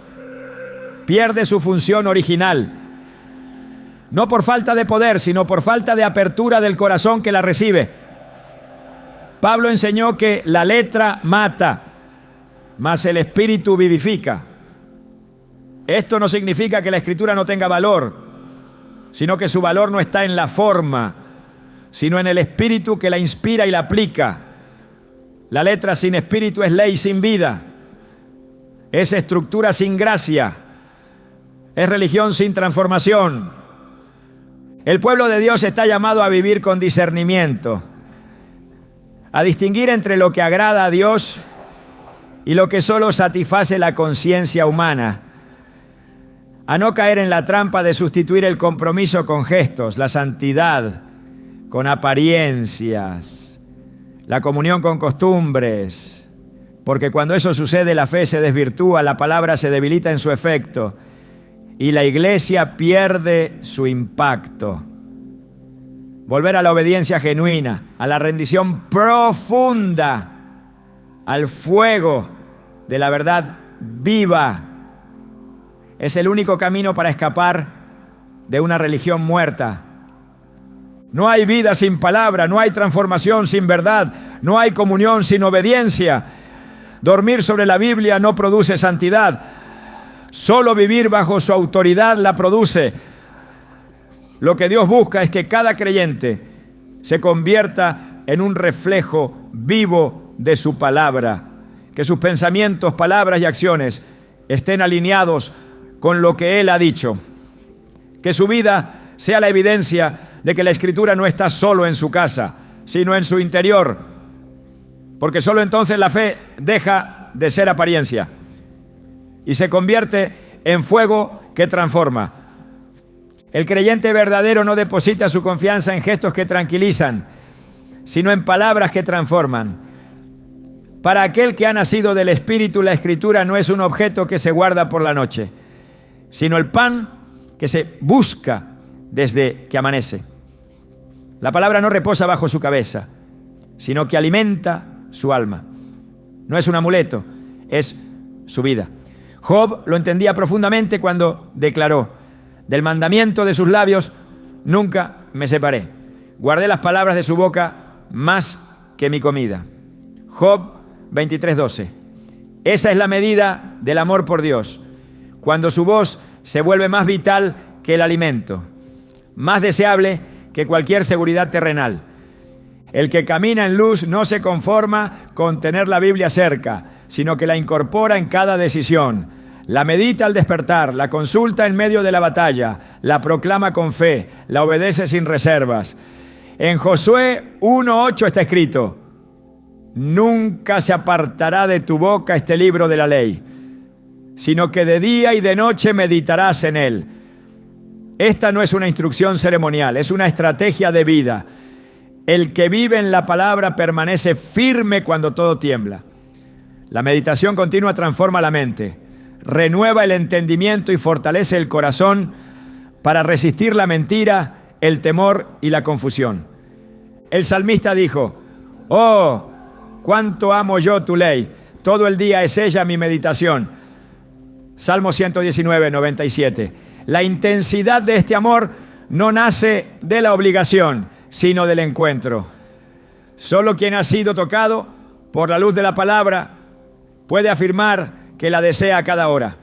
pierde su función original. No por falta de poder, sino por falta de apertura del corazón que la recibe. Pablo enseñó que la letra mata, mas el espíritu vivifica. Esto no significa que la Escritura no tenga valor, sino que su valor no está en la forma, sino en el espíritu que la inspira y la aplica. La letra sin espíritu es ley sin vida, es estructura sin gracia, es religión sin transformación. El pueblo de Dios está llamado a vivir con discernimiento, a distinguir entre lo que agrada a Dios y lo que solo satisface la conciencia humana, a no caer en la trampa de sustituir el compromiso con gestos, la santidad con apariencias, la comunión con costumbres, porque cuando eso sucede la fe se desvirtúa, la palabra se debilita en su efecto y la iglesia pierde su impacto. Volver a la obediencia genuina, a la rendición profunda al fuego de la verdad viva. Es el único camino para escapar de una religión muerta. No hay vida sin palabra, no hay transformación sin verdad, no hay comunión sin obediencia. Dormir sobre la Biblia no produce santidad. Solo vivir bajo su autoridad la produce. Lo que Dios busca es que cada creyente se convierta en un reflejo vivo de su palabra. Que sus pensamientos, palabras y acciones estén alineados con lo que Él ha dicho. Que su vida sea la evidencia de que la Escritura no está solo en su casa, sino en su interior. Porque solo entonces la fe deja de ser apariencia y se convierte en fuego que transforma. El creyente verdadero no deposita su confianza en gestos que tranquilizan, sino en palabras que transforman. Para aquel que ha nacido del Espíritu, la Escritura no es un objeto que se guarda por la noche, sino el pan que se busca desde que amanece. La palabra no reposa bajo su cabeza, sino que alimenta su alma. No es un amuleto, es su vida. Job lo entendía profundamente cuando declaró: del mandamiento de sus labios nunca me separé. Guardé las palabras de su boca más que mi comida. Job 23:12. Esa es la medida del amor por Dios, cuando su voz se vuelve más vital que el alimento, más deseable que cualquier seguridad terrenal. El que camina en luz no se conforma con tener la Biblia cerca, sino que la incorpora en cada decisión. La medita al despertar, la consulta en medio de la batalla, la proclama con fe, la obedece sin reservas. En Josué 1:8 está escrito: nunca se apartará de tu boca este libro de la ley, sino que de día y de noche meditarás en él. Esta no es una instrucción ceremonial, es una estrategia de vida. El que vive en la palabra permanece firme cuando todo tiembla. La meditación continua transforma la mente, renueva el entendimiento y fortalece el corazón para resistir la mentira, el temor y la confusión. El salmista dijo: oh, cuánto amo yo tu ley, todo el día es ella mi meditación. Salmo 119, 97. La intensidad de este amor no nace de la obligación, sino del encuentro. Solo quien ha sido tocado por la luz de la palabra puede afirmar que la desea a cada hora.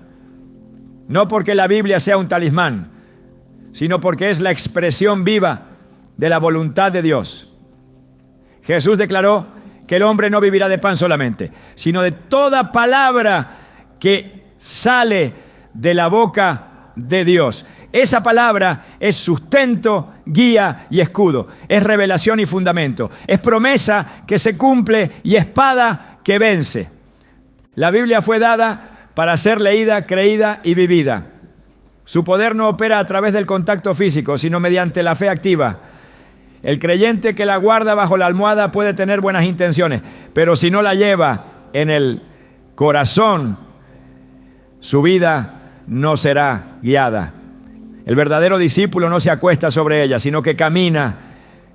No porque la Biblia sea un talismán, sino porque es la expresión viva de la voluntad de Dios. Jesús declaró que el hombre no vivirá de pan solamente, sino de toda palabra que sale de la boca de Dios. Esa palabra es sustento, guía y escudo. Es revelación y fundamento. Es promesa que se cumple y espada que vence. La Biblia fue dada para ser leída, creída y vivida. Su poder no opera a través del contacto físico, sino mediante la fe activa. El creyente que la guarda bajo la almohada puede tener buenas intenciones, pero si no la lleva en el corazón, su vida no será guiada. El verdadero discípulo no se acuesta sobre ella, sino que camina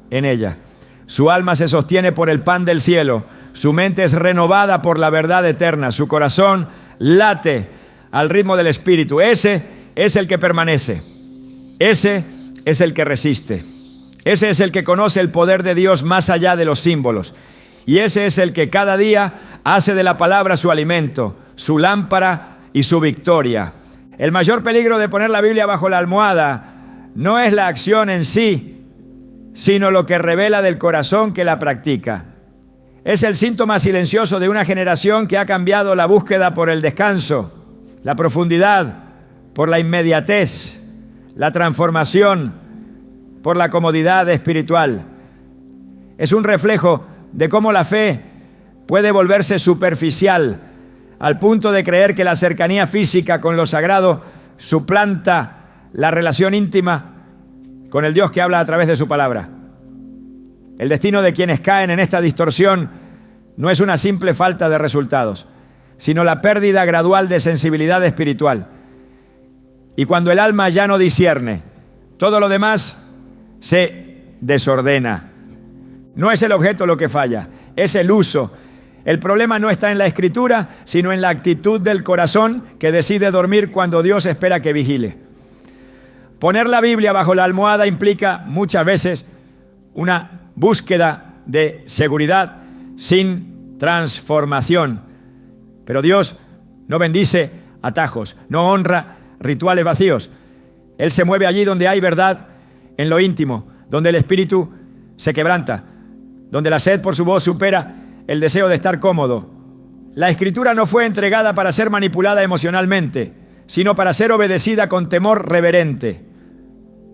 en ella. Su alma se sostiene por el pan del cielo. Su mente es renovada por la verdad eterna. Su corazón late al ritmo del Espíritu. Ese es el que permanece. Ese es el que resiste. Ese es el que conoce el poder de Dios más allá de los símbolos. Y ese es el que cada día hace de la palabra su alimento, su lámpara y su victoria. El mayor peligro de poner la Biblia bajo la almohada no es la acción en sí, sino lo que revela del corazón que la practica. Es el síntoma silencioso de una generación que ha cambiado la búsqueda por el descanso, la profundidad por la inmediatez, la transformación por la comodidad espiritual. Es un reflejo de cómo la fe puede volverse superficial al punto de creer que la cercanía física con lo sagrado suplanta la relación íntima con el Dios que habla a través de su palabra. El destino de quienes caen en esta distorsión no es una simple falta de resultados, sino la pérdida gradual de sensibilidad espiritual. Y cuando el alma ya no discierne, todo lo demás se desordena. No es el objeto lo que falla, es el uso, El problema no está en la escritura, sino en la actitud del corazón que decide dormir cuando Dios espera que vigile. Poner la Biblia bajo la almohada implica muchas veces una búsqueda de seguridad sin transformación. Pero Dios no bendice atajos, no honra rituales vacíos. Él se mueve allí donde hay verdad en lo íntimo, donde el espíritu se quebranta, donde la sed por su voz supera el deseo de estar cómodo. La escritura no fue entregada para ser manipulada emocionalmente, sino para ser obedecida con temor reverente.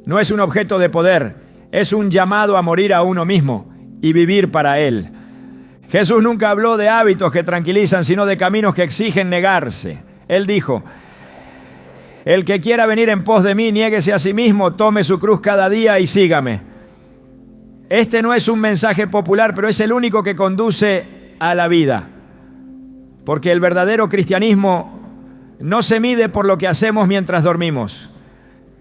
No es un objeto de poder, es un llamado a morir a uno mismo y vivir para Él. Jesús nunca habló de hábitos que tranquilizan, sino de caminos que exigen negarse. Él dijo: el que quiera venir en pos de mí, niéguese a sí mismo, tome su cruz cada día y sígame. Este no es un mensaje popular, pero es el único que conduce a la vida. Porque el verdadero cristianismo no se mide por lo que hacemos mientras dormimos,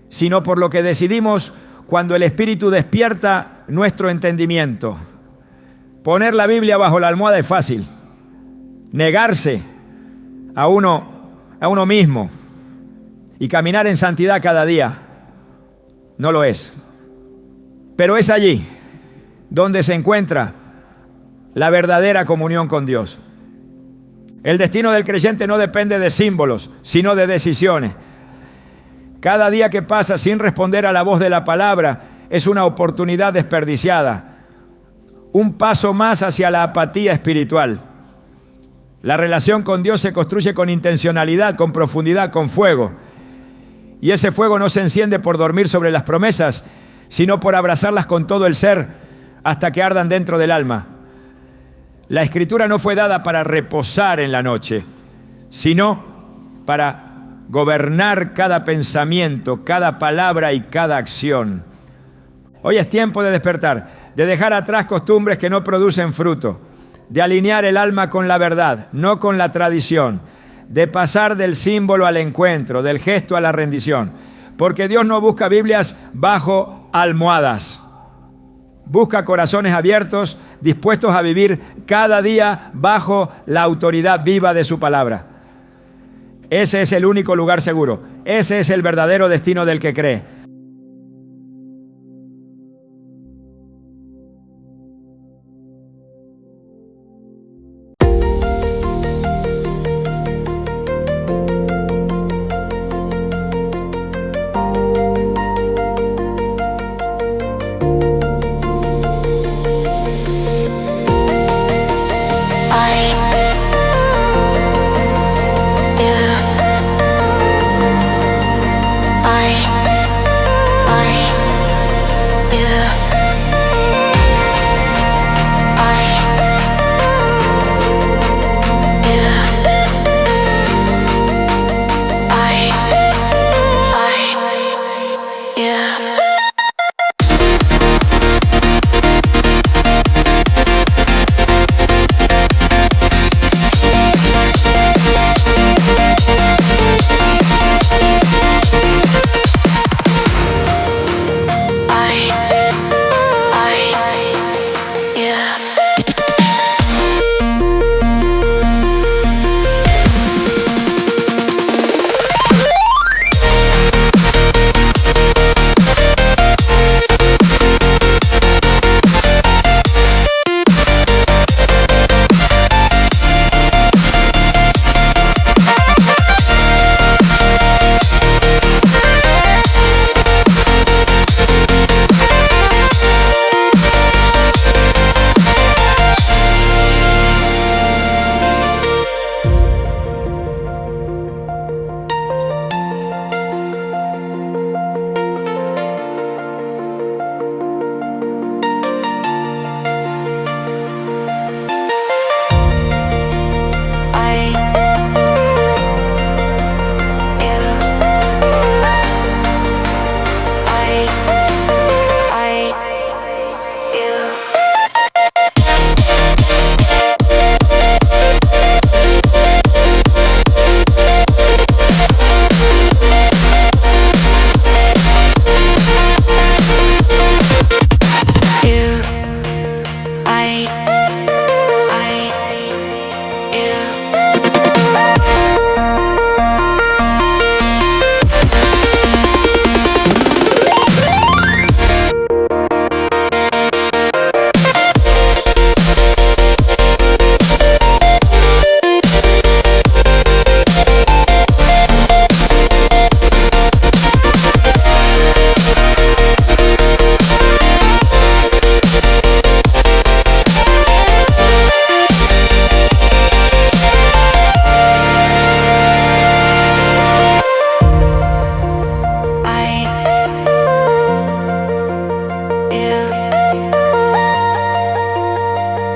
sino por lo que decidimos cuando el Espíritu despierta nuestro entendimiento. Poner la Biblia bajo la almohada es fácil. Negarse a uno mismo y caminar en santidad cada día no lo es. Pero es allí donde se encuentra la verdadera comunión con Dios. El destino del creyente no depende de símbolos, sino de decisiones. Cada día que pasa sin responder a la voz de la palabra es una oportunidad desperdiciada, un paso más hacia la apatía espiritual. La relación con Dios se construye con intencionalidad, con profundidad, con fuego. Y ese fuego no se enciende por dormir sobre las promesas, sino por abrazarlas con todo el ser hasta que ardan dentro del alma. La escritura no fue dada para reposar en la noche, sino para gobernar cada pensamiento, cada palabra y cada acción. Hoy es tiempo de despertar, de dejar atrás costumbres que no producen fruto, de alinear el alma con la verdad, no con la tradición, de pasar del símbolo al encuentro, del gesto a la rendición. Porque Dios no busca Biblias bajo almohadas. Busca corazones abiertos, dispuestos a vivir cada día bajo la autoridad viva de su palabra. Ese es el único lugar seguro. Ese es el verdadero destino del que cree.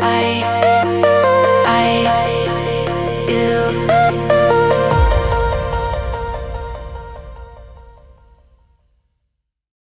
I